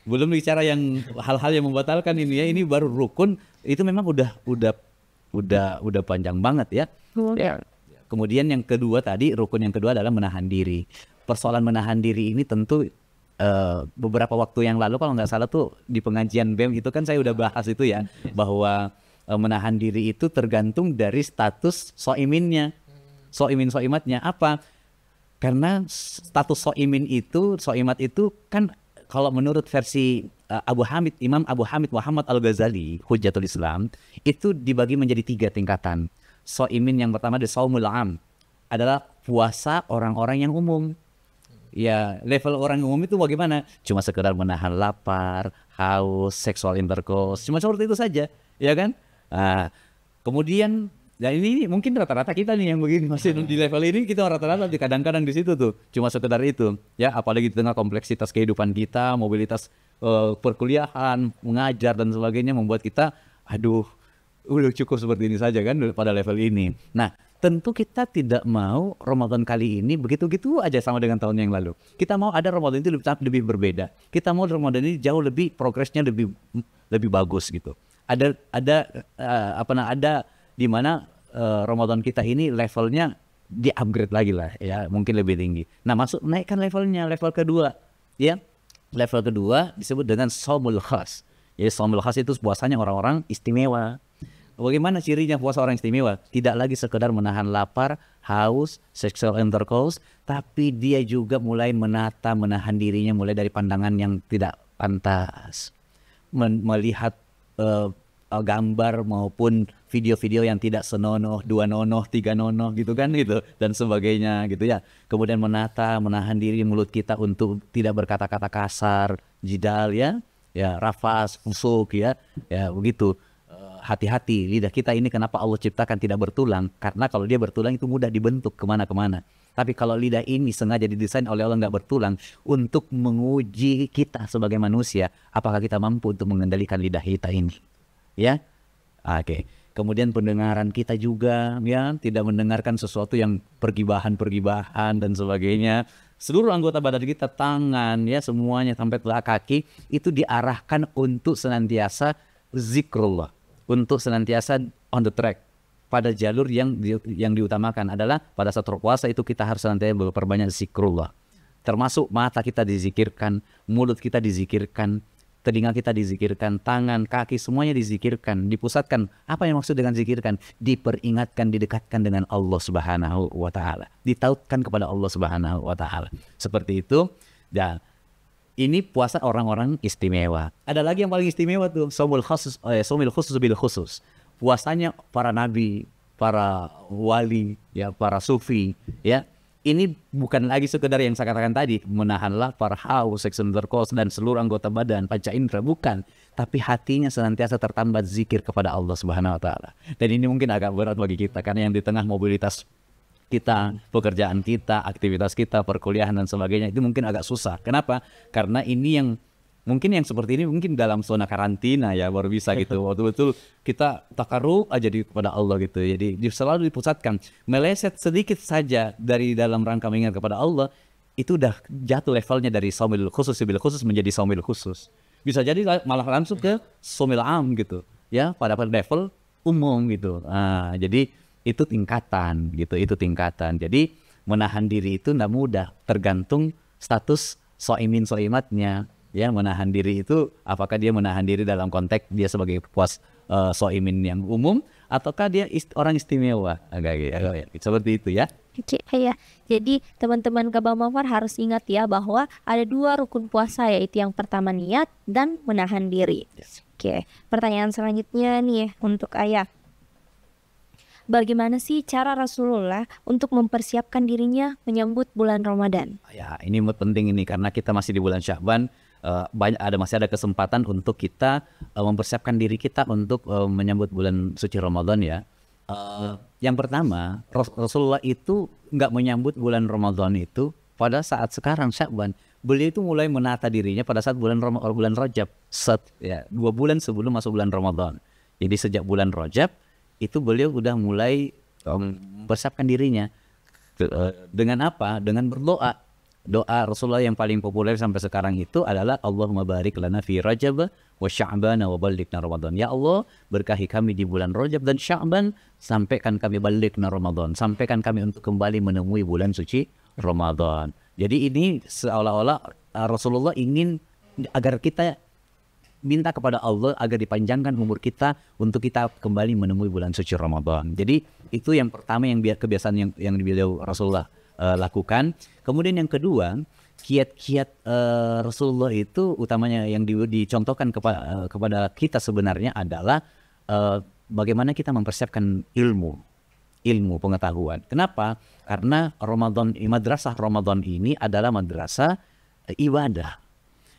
Belum bicara yang hal-hal yang membatalkan ini ya. Ini baru rukun, itu memang udah panjang banget ya. Ya. Kemudian yang kedua tadi, rukun yang kedua adalah menahan diri. Persoalan menahan diri ini tentu beberapa waktu yang lalu kalau nggak salah tuh di pengajian BEM itu kan saya udah bahas itu ya, bahwa menahan diri itu tergantung dari status soiminnya, soimatnya apa. Karena status soimat itu kan kalau menurut versi Imam Abu Hamid Muhammad Al-Ghazali Hujjatul Islam itu dibagi menjadi 3 tingkatan. Soimin yang pertama di saumul am, adalah puasa orang-orang yang umum. Ya, level orang umum itu bagaimana? Cuma sekedar menahan lapar, haus, seksual intercourse, cuma seperti itu saja, ya kan? Kemudian, ya ini mungkin rata-rata kita nih yang begini, masih di level ini kita rata-rata kadang-kadang di situ tuh, cuma sekedar itu, ya. Apalagi di tengah kompleksitas kehidupan kita, mobilitas perkuliahan, mengajar dan sebagainya membuat kita, aduh, udah cukup seperti ini saja kan pada level ini. Nah, tentu kita tidak mau Ramadan kali ini begitu-gitu aja sama dengan tahun yang lalu. Kita mau ada Ramadan itu lebih berbeda. Kita mau Ramadan ini jauh lebih progresnya lebih bagus gitu. Ada di mana Ramadan kita ini levelnya di-upgrade lagi lah ya, mungkin lebih tinggi. Nah, naikkan levelnya, level kedua ya. Level kedua disebut dengan shaumul khas. Jadi shaumul khas itu puasanya orang-orang istimewa. Bagaimana cirinya puasa orang istimewa? Tidak lagi sekedar menahan lapar, haus, sexual intercourse, tapi dia juga mulai menahan dirinya mulai dari pandangan yang tidak pantas. Melihat gambar maupun video-video yang tidak senonoh, 2 nonoh, 3 nonoh gitu kan gitu, dan sebagainya gitu ya. Kemudian menahan diri mulut kita untuk tidak berkata-kata kasar, jidal ya, rafas, fusuk ya begitu. Hati-hati, lidah kita ini kenapa Allah ciptakan tidak bertulang? Karena kalau dia bertulang itu mudah dibentuk kemana-kemana. Tapi kalau lidah ini sengaja didesain oleh Allah nggak bertulang untuk menguji kita sebagai manusia, apakah kita mampu untuk mengendalikan lidah kita ini? Ya, oke. Kemudian pendengaran kita juga, ya, tidak mendengarkan sesuatu yang pergibahan dan sebagainya. Seluruh anggota badan kita, tangan, ya, semuanya sampai telah kaki itu diarahkan untuk senantiasa zikrullah. Untuk senantiasa on the track pada jalur yang diutamakan adalah pada saat berpuasa itu kita harus senantiasa berbanyak zikrullah. Termasuk mata kita dizikirkan, mulut kita dizikirkan, telinga kita dizikirkan, tangan, kaki semuanya dizikirkan, dipusatkan. Apa yang maksud dengan zikirkan? Diperingatkan, didekatkan dengan Allah Subhanahu wa taala. Ditautkan kepada Allah Subhanahu wa taala. Seperti itu. Dan ini puasa orang-orang istimewa. Ada lagi yang paling istimewa tuh, shaumul khusus bil khusus. Puasanya para nabi, para wali, ya, para sufi, ya. Ini bukan lagi sekedar yang saya katakan tadi, menahan lapar, haus, seks intercourse dan seluruh anggota badan, panca indera, bukan. Tapi hatinya senantiasa tertambat zikir kepada Allah Subhanahu wa taala. Dan ini mungkin agak berat bagi kita karena yang di tengah mobilitas kita, pekerjaan kita, aktivitas kita, perkuliahan dan sebagainya itu mungkin agak susah. Kenapa? Karena ini yang mungkin yang seperti ini mungkin dalam zona karantina ya baru bisa gitu. Betul-betul kita takarrub aja kepada Allah gitu. Jadi selalu dipusatkan. Meleset sedikit saja dari dalam rangka mengingat kepada Allah itu udah jatuh levelnya dari shaumil khusus bil khusus menjadi shaumil khusus. Bisa jadi malah langsung ke shaumil am gitu. Ya, pada level umum gitu. Nah, jadi itu tingkatan gitu, itu tingkatan. Jadi menahan diri itu tidak mudah, tergantung status soimatnya. Ya, menahan diri itu apakah dia menahan diri dalam konteks dia sebagai soimin yang umum ataukah dia orang istimewa, agak seperti itu ya. Oke, ya. Jadi teman-teman Kabang Mafar harus ingat ya bahwa ada 2 rukun puasa, yaitu yang pertama niat dan menahan diri. Oke, pertanyaan selanjutnya nih untuk Ayah. Bagaimana sih cara Rasulullah untuk mempersiapkan dirinya menyambut bulan Ramadan? Ya, ini penting ini karena kita masih di bulan Sya'ban, masih ada kesempatan untuk kita mempersiapkan diri kita untuk menyambut bulan suci Ramadan ya. Yang pertama, Rasulullah itu nggak menyambut bulan Ramadan itu pada saat sekarang Sya'ban. Beliau itu mulai menata dirinya pada saat bulan Rajab, 2 bulan sebelum masuk bulan Ramadan. Jadi sejak bulan Rajab itu beliau udah mulai mempersiapkan dirinya. Dengan apa? Dengan berdoa. Doa Rasulullah yang paling populer sampai sekarang itu adalah Allahumma barik lana fi Rajab wa Sya'ban wa ballighna Ramadan. Ya Allah, berkahi kami di bulan Rajab dan Sya'ban, sampaikan kami ballighna Ramadan, sampaikan kami untuk kembali menemui bulan suci Ramadan. Jadi ini seolah-olah Rasulullah ingin agar kita minta kepada Allah agar dipanjangkan umur kita untuk kita kembali menemui bulan suci Ramadan. Jadi itu yang pertama yang kebiasaan yang beliau Rasulullah lakukan. Kemudian yang kedua, kiat-kiat Rasulullah itu utamanya yang dicontohkan kepada kita sebenarnya adalah bagaimana kita mempersiapkan ilmu pengetahuan. Kenapa? Karena madrasah Ramadan ini adalah madrasah ibadah.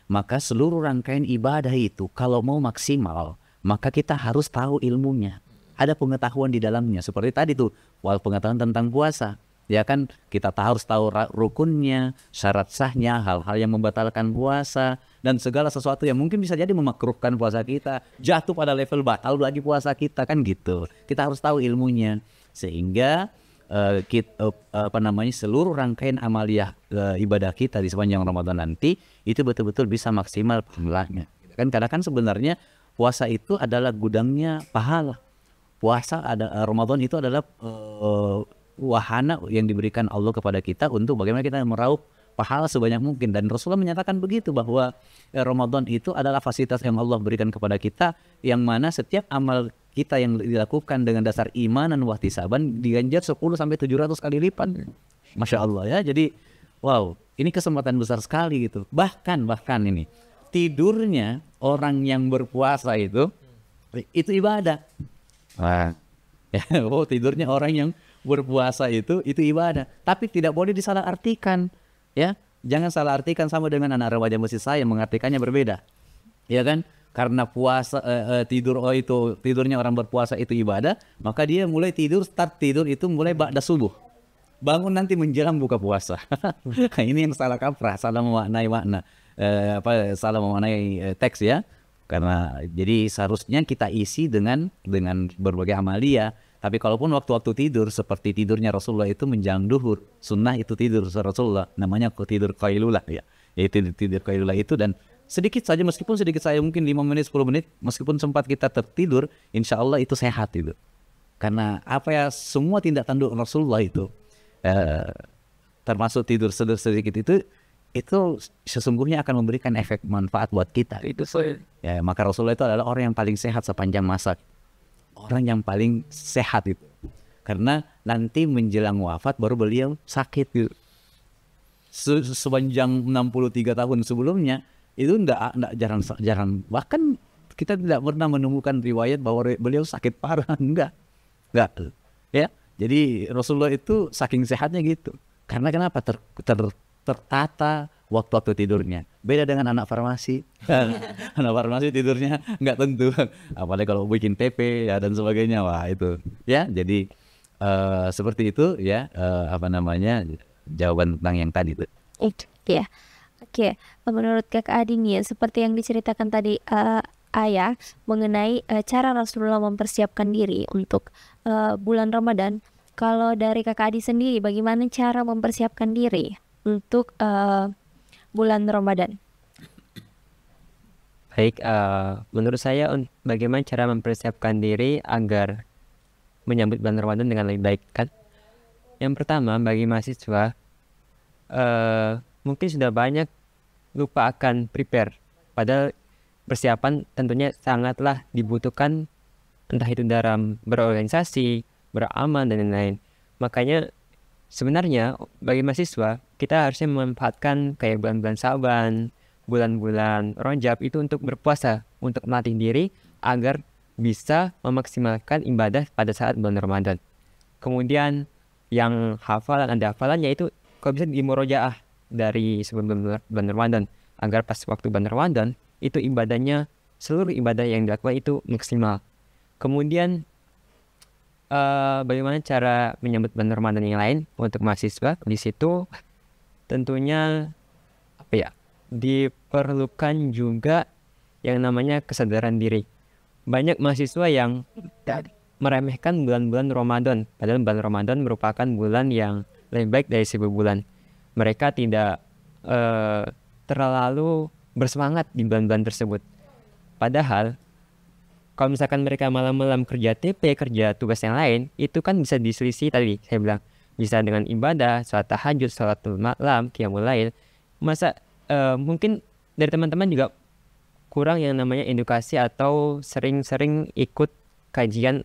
Maka seluruh rangkaian ibadah itu kalau mau maksimal, maka kita harus tahu ilmunya. Ada pengetahuan di dalamnya. Seperti tadi tuh, pengetahuan tentang puasa. Ya kan, kita harus tahu rukunnya, syarat sahnya, hal-hal yang membatalkan puasa, dan segala sesuatu yang mungkin bisa jadi memakruhkan puasa kita, jatuh pada level batal lagi puasa kita, kan gitu. Kita harus tahu ilmunya. Sehingga seluruh rangkaian amaliyah ibadah kita di sepanjang Ramadan nanti itu betul-betul bisa maksimal pahalanya. Kan karena kan sebenarnya puasa itu adalah gudangnya pahala. Ramadan itu adalah wahana yang diberikan Allah kepada kita untuk bagaimana kita meraup pahala sebanyak mungkin. Dan Rasulullah menyatakan begitu bahwa Ramadan itu adalah fasilitas yang Allah berikan kepada kita, yang mana setiap amal kita yang dilakukan dengan dasar iman dan wahtisaban diganjar 10-700 kali lipat. Masya Allah ya. Jadi wow, ini kesempatan besar sekali gitu. Bahkan ini tidurnya orang yang berpuasa itu ibadah. Wah, ya, tidurnya orang yang berpuasa itu ibadah. Tapi tidak boleh disalahartikan, ya. Jangan salah artikan sama dengan anak remaja masjid saya mengartikannya berbeda, ya kan? Karena puasa tidurnya orang berpuasa itu ibadah, maka dia mulai start tidur itu mulai ba'da subuh. Bangun nanti menjelang buka puasa. Ini yang salah kaprah, salah memaknai makna, salah memaknai teks ya. Karena jadi seharusnya kita isi dengan berbagai amalia. Tapi kalaupun waktu-waktu tidur seperti tidurnya Rasulullah itu menjelang duhur, sunnah itu tidur Rasulullah, namanya tidur qailulah ya. Yaitu tidur qailulah itu, dan sedikit saja, meskipun sedikit saja mungkin 5 menit 10 menit, meskipun sempat kita tertidur, insya Allah itu sehat itu. Karena semua tindak tanduk Rasulullah itu termasuk tidur sedikit itu sesungguhnya akan memberikan efek manfaat buat kita. Itu ya, maka Rasulullah itu adalah orang yang paling sehat sepanjang masa. Orang yang paling sehat itu. Karena nanti menjelang wafat baru beliau sakit gitu. Sepanjang 63 tahun sebelumnya itu enggak jarang, bahkan kita tidak pernah menemukan riwayat bahwa beliau sakit parah, enggak ya. Jadi Rasulullah itu saking sehatnya gitu. Karena kenapa? Tertata waktu tidurnya. Beda dengan anak farmasi. Anak farmasi tidurnya enggak tentu, apalagi kalau bikin TP ya dan sebagainya. Wah itu ya. Jadi seperti itu ya, jawaban tentang yang tadi itu. Ya. Oke, menurut Kakak Adi nih, seperti yang diceritakan tadi Ayah mengenai cara Rasulullah mempersiapkan diri untuk bulan Ramadan. Kalau dari Kakak Adi sendiri, bagaimana cara mempersiapkan diri untuk bulan Ramadan? Baik, menurut saya bagaimana cara mempersiapkan diri agar menyambut bulan Ramadan dengan lebih baik kan? Yang pertama, bagi mahasiswa mungkin sudah banyak lupa akan prepare, padahal persiapan tentunya sangatlah dibutuhkan, entah itu dalam berorganisasi, beramal, dan lain-lain. Makanya sebenarnya bagi mahasiswa kita harusnya memanfaatkan kayak bulan-bulan Syaban, bulan-bulan Rajab itu untuk berpuasa, untuk melatih diri agar bisa memaksimalkan ibadah pada saat bulan Ramadan. Kemudian yang ada hafalannya itu kalau bisa dimurojaah dari sebelum bulan Ramadan, agar pas waktu bulan Ramadan itu ibadahnya, seluruh ibadah yang dilakukan itu maksimal. Kemudian bagaimana cara menyambut bulan Ramadan yang lain untuk mahasiswa? Di situ tentunya diperlukan juga yang namanya kesadaran diri. Banyak mahasiswa yang meremehkan bulan-bulan Ramadan, padahal bulan Ramadan merupakan bulan yang lebih baik dari 1000 bulan. Mereka tidak terlalu bersemangat di bulan-bulan tersebut. Padahal kalau misalkan mereka malam-malam kerja TP, kerja tugas yang lain, itu kan bisa diselisih tadi saya bilang. Bisa dengan ibadah, sholat tahajud, sholat malam, qiyamul lail. Masa mungkin dari teman-teman juga kurang yang namanya edukasi atau sering-sering ikut kajian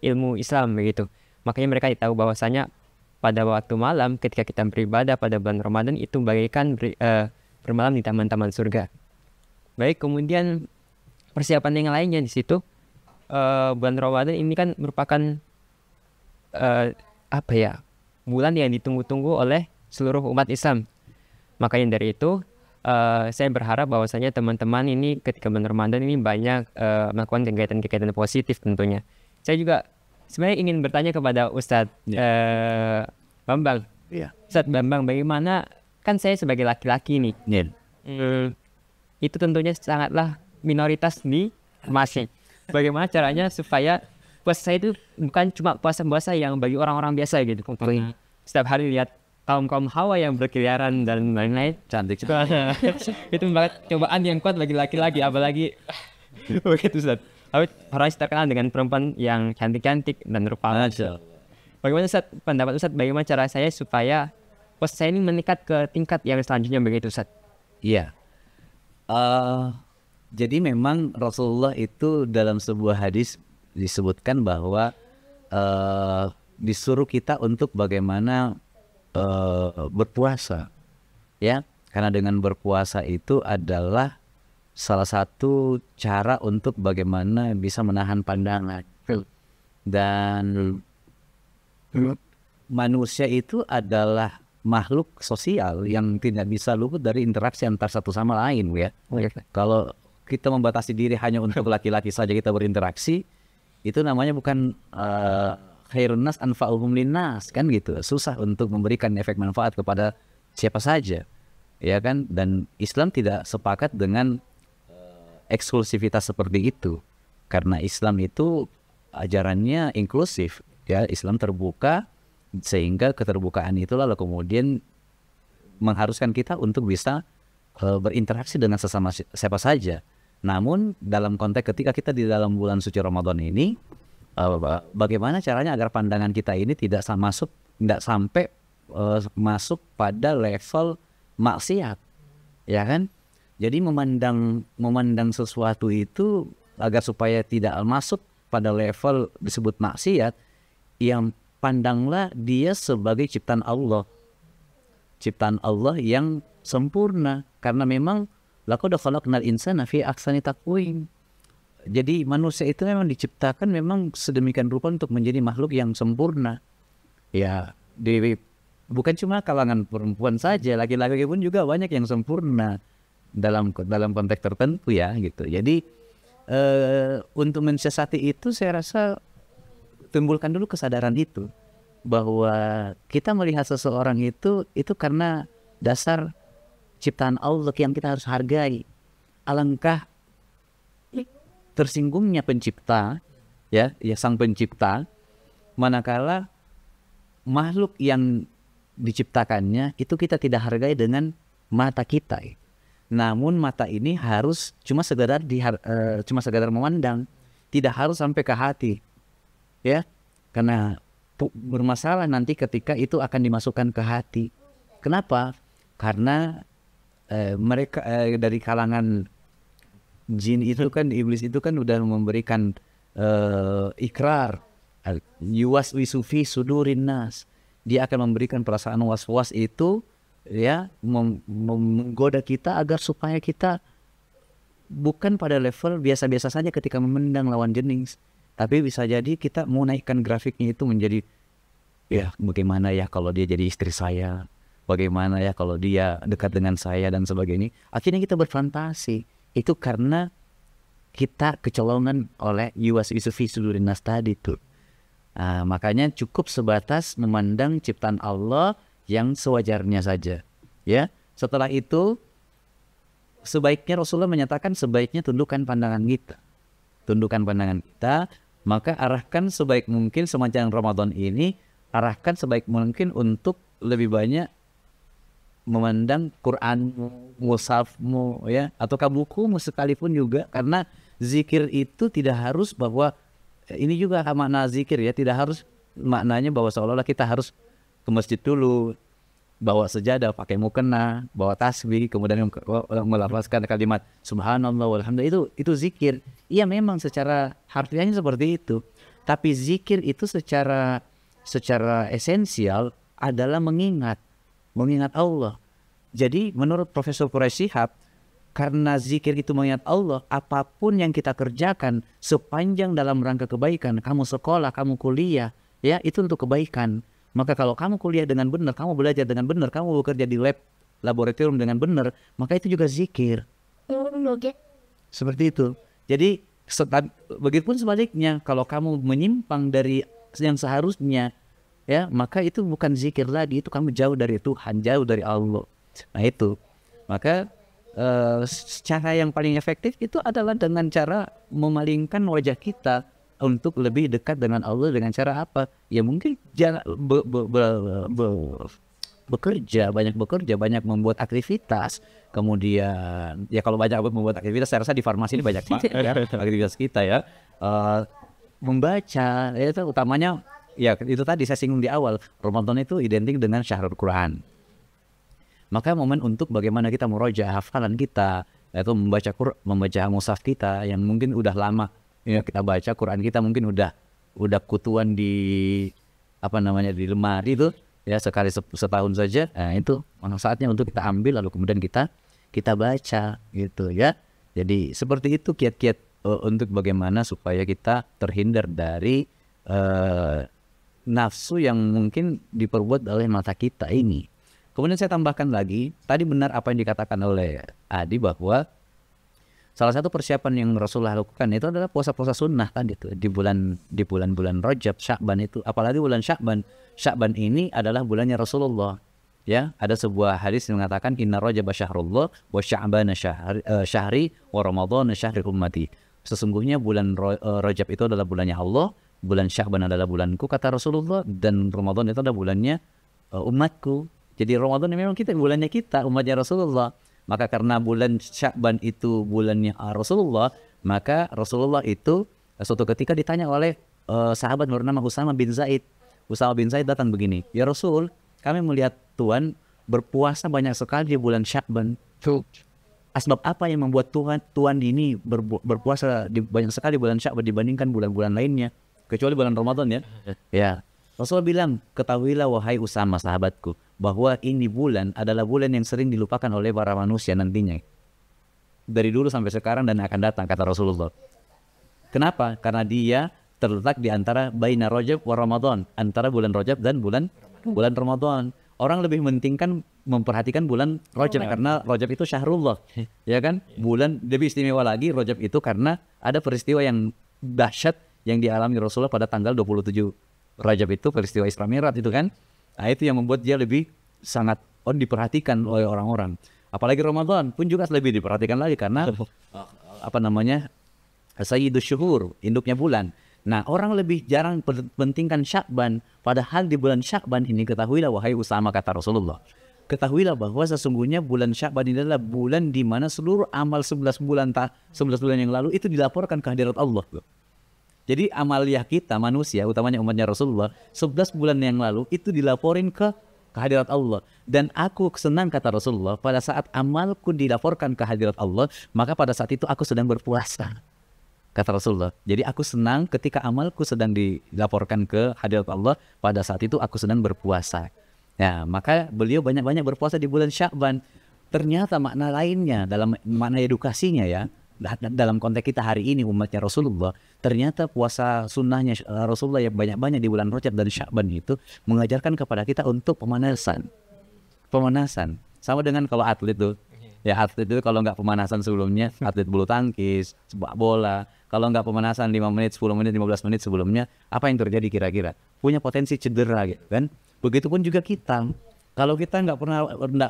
ilmu Islam begitu. Makanya mereka tahu bahwasanya pada waktu malam ketika kita beribadah pada bulan Ramadan itu bagaikan bermalam di taman-taman surga. Baik, kemudian persiapan yang lainnya di situ, bulan Ramadan ini kan merupakan bulan yang ditunggu-tunggu oleh seluruh umat Islam. Makanya dari itu saya berharap bahwasanya teman-teman ini ketika bulan Ramadan ini banyak melakukan kegiatan-kegiatan positif tentunya. Saya juga sebenarnya ingin bertanya kepada Ustadz Bambang. Ustadz Bambang, bagaimana, kan saya sebagai laki-laki nih, itu tentunya sangatlah minoritas di masih. Bagaimana caranya supaya puasa itu bukan cuma puasa-puasa yang bagi orang-orang biasa gitu. Setiap hari lihat kaum hawa yang berkeliaran dan lain-lain. Cantik. Itu banget cobaan yang kuat bagi laki-laki, apalagi begitu Ustaz. Orang terkenal dengan perempuan yang cantik-cantik dan rupawan. Bagaimana Ustaz, pendapat Ustaz, bagaimana cara saya supaya puasa saya ini meningkat ke tingkat yang selanjutnya begitu Ustaz? Iya. Jadi memang Rasulullah itu dalam sebuah hadis disebutkan bahwa disuruh kita untuk bagaimana berpuasa, ya, karena dengan berpuasa itu adalah salah satu cara untuk bagaimana bisa menahan pandangan. Dan manusia itu adalah makhluk sosial yang tidak bisa luput dari interaksi antar satu sama lain, ya. Kalau kita membatasi diri hanya untuk laki-laki saja kita berinteraksi, itu namanya bukan khairun nas anfa'uhum linnas, kan gitu. Susah untuk memberikan efek manfaat kepada siapa saja, ya kan. Dan Islam tidak sepakat dengan eksklusivitas seperti itu, karena Islam itu ajarannya inklusif, ya. Islam terbuka, sehingga keterbukaan itu lalu kemudian mengharuskan kita untuk bisa berinteraksi dengan sesama siapa saja. Namun dalam konteks ketika kita di dalam bulan suci Ramadan ini, bagaimana caranya agar pandangan kita ini tidak sampai masuk pada level maksiat, ya kan? Jadi memandang sesuatu itu agar supaya tidak masuk pada level disebut maksiat, yang pandanglah dia sebagai ciptaan Allah yang sempurna, karena memang laqad khalaqnal insana fi ahsani taqwim. Jadi manusia itu memang diciptakan memang sedemikian rupa untuk menjadi makhluk yang sempurna. Ya, bukan cuma kalangan perempuan saja, laki-laki pun juga banyak yang sempurna dalam konteks tertentu, ya gitu. Jadi untuk mensiasati itu saya rasa timbulkan dulu kesadaran itu, bahwa kita melihat seseorang itu karena dasar ciptaan Allah yang kita harus hargai. Alangkah tersinggungnya pencipta, ya sang pencipta, manakala makhluk yang diciptakannya itu kita tidak hargai dengan mata kita. Namun mata ini harus cuma sekedar memandang, tidak harus sampai ke hati, ya, karena bermasalah nanti ketika itu akan dimasukkan ke hati. Kenapa? Karena mereka dari kalangan jin itu kan, iblis itu kan udah memberikan ikrar yuwaswisu fi sudurin nas. Dia akan memberikan perasaan was-was itu, ya, menggoda kita agar supaya kita bukan pada level biasa-biasa saja ketika memandang lawan jenis, tapi bisa jadi kita mau naikkan grafiknya itu menjadi, ya, bagaimana ya kalau dia jadi istri saya, bagaimana ya kalau dia dekat dengan saya dan sebagainya. Akhirnya kita berfantasi. Itu karena kita kecolongan oleh yuwaswisu fi sudurin nas tadi tuh. Makanya cukup sebatas memandang ciptaan Allah yang sewajarnya saja, ya. Setelah itu sebaiknya Rasulullah menyatakan sebaiknya tundukkan pandangan kita, maka arahkan sebaik mungkin semacam Ramadan ini, arahkan sebaik mungkin untuk lebih banyak memandang Quranmu, mushafmu, ya, ataukah bukumu sekalipun juga, karena zikir itu tidak harus bahwa ini juga makna zikir, ya, tidak harus maknanya bahwa seolah-olah kita harus ke masjid dulu, bawa sejadah, pakai mukena, bawa tasbih, kemudian melafazkan kalimat subhanallah walhamdulillah, itu zikir. Iya memang secara harfiahnya seperti itu. Tapi zikir itu secara esensial adalah mengingat Allah. Jadi menurut Profesor Quraish Shihab, karena zikir itu mengingat Allah, apapun yang kita kerjakan sepanjang dalam rangka kebaikan, kamu sekolah, kamu kuliah, ya itu untuk kebaikan. Maka kalau kamu kuliah dengan benar, kamu belajar dengan benar, kamu bekerja di laboratorium dengan benar, maka itu juga zikir. Seperti itu. Jadi begitupun sebaliknya, kalau kamu menyimpang dari yang seharusnya, ya maka itu bukan zikir lagi, itu kamu jauh dari Tuhan, jauh dari Allah. Nah itu, maka cara yang paling efektif itu adalah dengan cara memalingkan wajah kita untuk lebih dekat dengan Allah. Dengan cara apa? Ya mungkin banyak bekerja, banyak membuat aktivitas. Kemudian ya kalau banyak membuat aktivitas, saya rasa di farmasi ini banyak aktivitas kita ya. Membaca, ya itu utamanya ya itu tadi saya singgung di awal, Ramadan itu identik dengan syahrul Quran. Maka momen untuk bagaimana kita murojaah hafalan kita, yaitu membaca mushaf kita yang mungkin udah lama ya kita baca, Quran kita mungkin udah kutuan di di lemari itu ya, sekali setahun saja. Nah itu saatnya untuk kita ambil lalu kemudian kita baca gitu ya. Jadi seperti itu kiat-kiat untuk bagaimana supaya kita terhindar dari nafsu yang mungkin diperbuat oleh mata kita ini. Kemudian saya tambahkan lagi, tadi benar apa yang dikatakan oleh Adi bahwa salah satu persiapan yang Rasulullah lakukan itu adalah puasa-puasa sunnah kan itu di bulan-bulan Rajab, Sya'ban itu. Apalagi bulan Sya'ban. Sya'ban ini adalah bulannya Rasulullah. Ya, ada sebuah hadis yang mengatakan inna Rajab syahrullah wa Sya'ban syahri wa Ramadan syahri ummati. Sesungguhnya bulan Rajab itu adalah bulannya Allah, bulan Sya'ban adalah bulanku kata Rasulullah, dan Ramadan itu adalah bulannya umatku. Jadi Ramadan memang bulannya kita, umatnya Rasulullah. Maka karena bulan Sya'ban itu bulannya Rasulullah, maka Rasulullah itu suatu ketika ditanya oleh sahabat bernama Usama bin Zaid. Usama bin Zaid datang begini, ya Rasul, kami melihat Tuhan berpuasa banyak sekali di bulan Sya'ban. Asbab apa yang membuat Tuhan ini berpuasa banyak sekali di bulan Sya'ban dibandingkan bulan-bulan lainnya, kecuali bulan Ramadan ya? Ya. Rasulullah bilang, ketahuilah wahai Usama sahabatku, bahwa ini bulan adalah bulan yang sering dilupakan oleh para manusia nantinya. Dari dulu sampai sekarang dan akan datang, kata Rasulullah. Kenapa? Karena dia terletak di antara baina Rajab wa Ramadan, antara bulan Rajab dan bulan Ramadan. Orang lebih memperhatikan bulan Rajab karena Rajab itu syahrullah, ya kan? Bulan lebih istimewa lagi Rajab itu karena ada peristiwa yang dahsyat yang dialami Rasulullah pada tanggal 27 Rajab itu, peristiwa Isra Mi'raj itu kan. Nah itu yang membuat dia lebih sangat diperhatikan oleh orang-orang. Apalagi Ramadan pun juga lebih diperhatikan lagi karena Sayyidus Syuhur, induknya bulan. Nah orang lebih jarang pentingkan Sya'ban, padahal di bulan Sya'ban ini ketahuilah wahai Usama kata Rasulullah, ketahuilah bahwa sesungguhnya bulan Sya'ban ini adalah bulan di mana seluruh amal 11 bulan yang lalu itu dilaporkan ke hadirat Allah. Jadi amaliah kita manusia, utamanya umatnya Rasulullah, 11 bulan yang lalu itu dilaporin ke hadirat Allah. Dan aku senang kata Rasulullah, pada saat amalku dilaporkan ke hadirat Allah, maka pada saat itu aku sedang berpuasa. Kata Rasulullah. Jadi aku senang ketika amalku sedang dilaporkan ke hadirat Allah, pada saat itu aku sedang berpuasa. Ya, maka beliau banyak-banyak berpuasa di bulan Sya'ban. Ternyata makna lainnya dalam makna edukasinya ya, dalam konteks kita hari ini umatnya Rasulullah, ternyata puasa sunnahnya Rasulullah yang banyak-banyak di bulan Rajab dan Sya'ban itu mengajarkan kepada kita untuk pemanasan. Sama dengan kalau atlet tuh, ya atlet itu kalau nggak pemanasan sebelumnya, atlet bulu tangkis, sepak bola, kalau nggak pemanasan 5 menit, 10 menit, 15 menit sebelumnya, apa yang terjadi kira-kira? Punya potensi cedera gitu kan? Begitupun juga kita, kalau kita nggak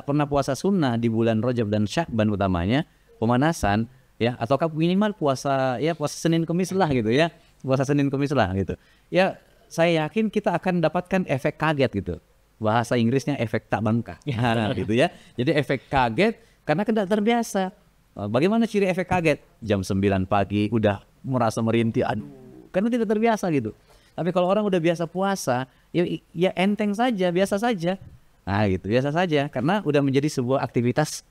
pernah puasa sunnah di bulan Rajab dan Sya'ban utamanya, pemanasan, ya ataukah minimal puasa Senin Kamis lah gitu ya, puasa Senin Kamis lah gitu ya, saya yakin kita akan dapatkan efek kaget gitu, bahasa Inggrisnya efek tak bangka gitu ya. Jadi efek kaget karena tidak terbiasa. Bagaimana ciri efek kaget? Jam 9 pagi udah merasa merintih, aduh, karena tidak terbiasa gitu. Tapi kalau orang udah biasa puasa ya enteng saja, biasa saja. Nah gitu, biasa saja karena udah menjadi sebuah aktivitas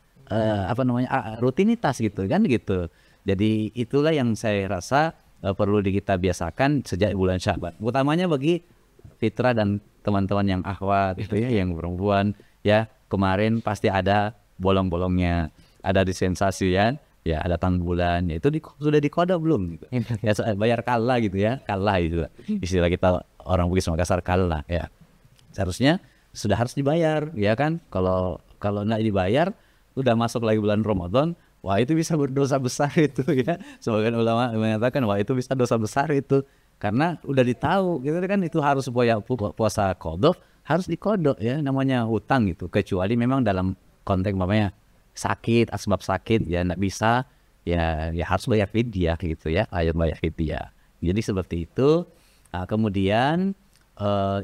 rutinitas gitu kan gitu. Jadi itulah yang saya rasa perlu kita biasakan sejak bulan Sya'ban. Utamanya bagi Fitra dan teman-teman yang akhwat itu ya, yang perempuan ya, kemarin pasti ada bolong-bolongnya, ada dispensasi ya, ada tanggulan, ya itu sudah dikodok belum gitu. Ya bayar kala gitu ya, kala itu istilah kita orang Bugis Makassar, kala ya. Seharusnya sudah harus dibayar ya kan. Kalau nggak dibayar udah masuk lagi bulan Ramadan, wah itu bisa berdosa besar itu ya. Sebagian ulama mengatakan wah itu bisa dosa besar itu, karena udah ditahu gitu kan itu harus puasa kodok, harus dikodok ya, namanya hutang gitu. Kecuali memang dalam konteks namanya sakit, asbab sakit ya nggak bisa ya harus bayar fidyah gitu ya, ayat bayar fidyah. Jadi seperti itu. Nah, kemudian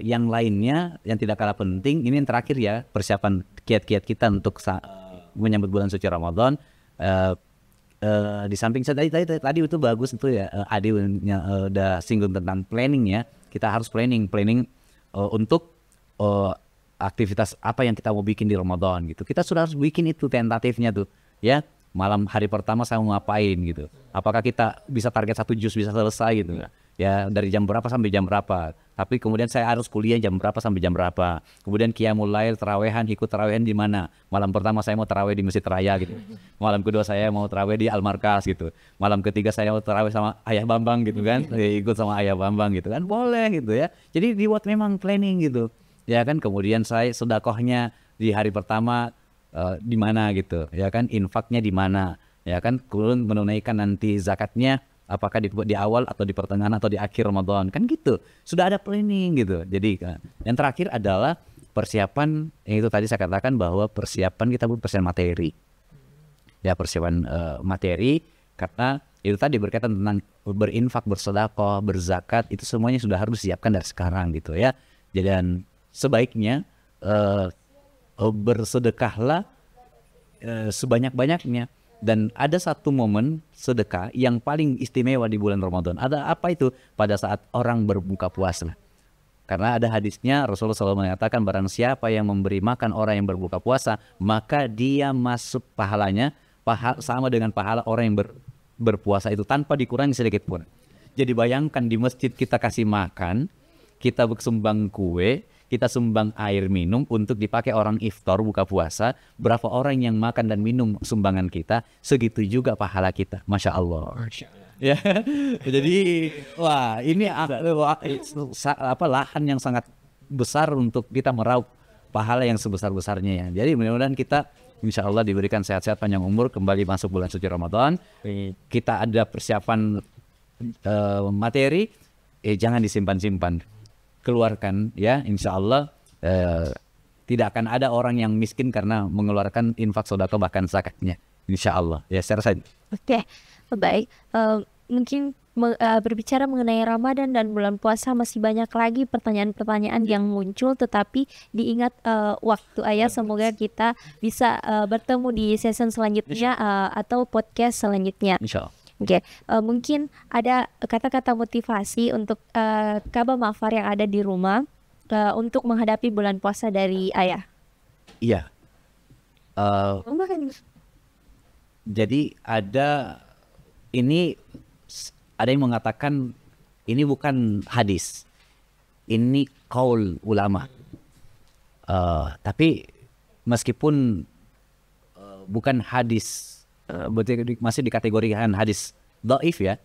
yang lainnya yang tidak kalah penting, ini yang terakhir ya, persiapan kiat-kiat kita untuk menyambut bulan suci Ramadan. Di samping tadi itu bagus itu ya, Adi udah singgung tentang planning ya. Kita harus planning untuk aktivitas apa yang kita mau bikin di Ramadan gitu. Kita sudah harus bikin itu tentatifnya tuh ya. Malam hari pertama saya mau ngapain gitu. Apakah kita bisa target 1 juz bisa selesai gitu ya, dari jam berapa sampai jam berapa. Tapi kemudian saya harus kuliah jam berapa sampai jam berapa. Kemudian qiyamul lail, tarawehan, ikut tarawehan di mana. Malam pertama saya mau taraweh di Masjid Raya gitu. Malam kedua saya mau taraweh di Al Markas gitu. Malam ketiga saya mau taraweh sama Ayah Bambang gitu kan. Ikut sama Ayah Bambang gitu kan. Boleh gitu ya. Jadi dibuat memang planning gitu. Ya kan, kemudian saya sedekahnya di hari pertama di mana gitu. Ya kan, infaknya di mana. Ya kan, kemudian menunaikan nanti zakatnya apakah di awal atau di pertengahan atau di akhir Ramadan, kan gitu. Sudah ada planning gitu. Jadi yang terakhir adalah persiapan, yang itu tadi saya katakan bahwa persiapan kita butuh persiapan materi. Ya, persiapan materi, karena itu tadi berkaitan tentang berinfak, bersedekah, berzakat, itu semuanya sudah harus disiapkan dari sekarang gitu ya. Jadi sebaiknya bersedekahlah sebanyak-banyaknya. Dan ada satu momen sedekah yang paling istimewa di bulan Ramadan. Ada apa itu? Pada saat orang berbuka puasa. Karena ada hadisnya, Rasulullah SAW mengatakan barang siapa yang memberi makan orang yang berbuka puasa, maka dia masuk pahalanya sama dengan pahala orang yang berpuasa itu tanpa dikurangi sedikit pun. Jadi bayangkan di masjid kita kasih makan, kita sumbang kue, kita sumbang air minum untuk dipakai orang iftar buka puasa. Berapa orang yang makan dan minum sumbangan kita, segitu juga pahala kita. Masya Allah. Ya, jadi wah ini lahan yang sangat besar untuk kita meraup pahala yang sebesar-besarnya ya. Jadi mudah-mudahan kita insya Allah diberikan sehat-sehat panjang umur, kembali masuk bulan suci Ramadan. Kita ada persiapan materi, jangan disimpan-simpan. Keluarkan ya, insya Allah tidak akan ada orang yang miskin karena mengeluarkan infak sedekah bahkan zakatnya, insya Allah ya. Saya rasa Oke, baik. Mungkin berbicara mengenai Ramadan dan bulan puasa masih banyak lagi pertanyaan-pertanyaan yang muncul, tetapi diingat waktu Ayah, semoga kita bisa bertemu di season selanjutnya atau podcast selanjutnya. insya Allah. Oke, mungkin ada kata-kata motivasi untuk Kaba Ma'far yang ada di rumah untuk menghadapi bulan puasa dari Ayah. Iya. Jadi ada yang mengatakan ini bukan hadis, ini qaul ulama. Tapi meskipun bukan hadis, masih dikategorikan hadis dhaif ya,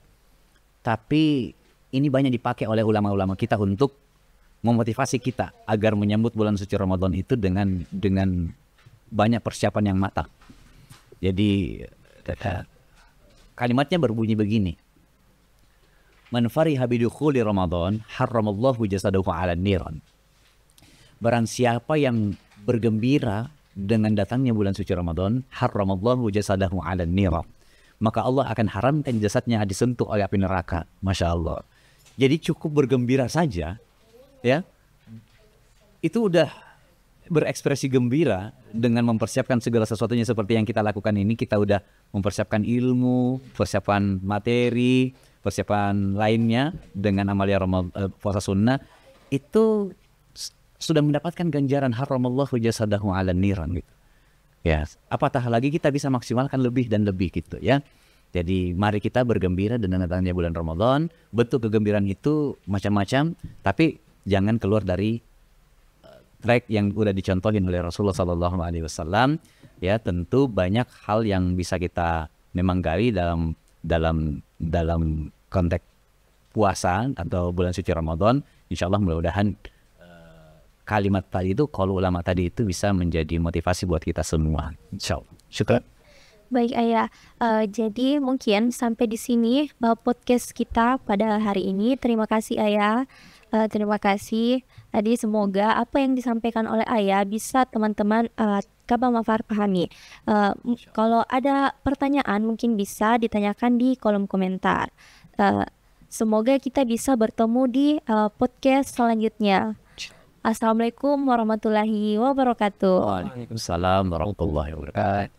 tapi ini banyak dipakai oleh ulama-ulama kita untuk memotivasi kita agar menyambut bulan suci Ramadan itu dengan banyak persiapan yang matang. Jadi kalimatnya berbunyi begini: Man fariha bidukhuli Ramadan harramallahu jasadahu 'alan niran. Barang siapa yang bergembira dengan datangnya bulan suci Ramadan, harramallahu jasadahu 'alan niran, maka Allah akan haramkan jasadnya disentuh oleh api neraka. Masya Allah. Jadi cukup bergembira saja ya, itu udah berekspresi gembira dengan mempersiapkan segala sesuatunya seperti yang kita lakukan ini. Kita udah mempersiapkan ilmu, persiapan materi, persiapan lainnya dengan amalia puasa sunnah. Itu sudah mendapatkan ganjaran haramallahu jasadahu 'alan niran gitu. Ya, apatah lagi kita bisa maksimalkan lebih dan lebih gitu ya. Jadi mari kita bergembira dengan datangnya bulan Ramadan. Bentuk kegembiraan itu macam-macam, tapi jangan keluar dari track yang udah dicontohin oleh Rasulullah Sallallahu Alaihi Wasallam. Ya, tentu banyak hal yang bisa kita memang gali dalam konteks puasa atau bulan suci Ramadan. Insya Allah mudah-mudahan kalimat tadi itu, qaul ulama tadi itu bisa menjadi motivasi buat kita semua. Insya Allah. Syukran. Baik Ayah, jadi mungkin sampai di sini podcast kita pada hari ini. Terima kasih Ayah, terima kasih. Tadi semoga apa yang disampaikan oleh Ayah bisa teman-teman Kabang Mafar pahami. Kalau ada pertanyaan mungkin bisa ditanyakan di kolom komentar. Semoga kita bisa bertemu di podcast selanjutnya. Assalamualaikum warahmatullahi wabarakatuh. Waalaikumsalam warahmatullahi wabarakatuh.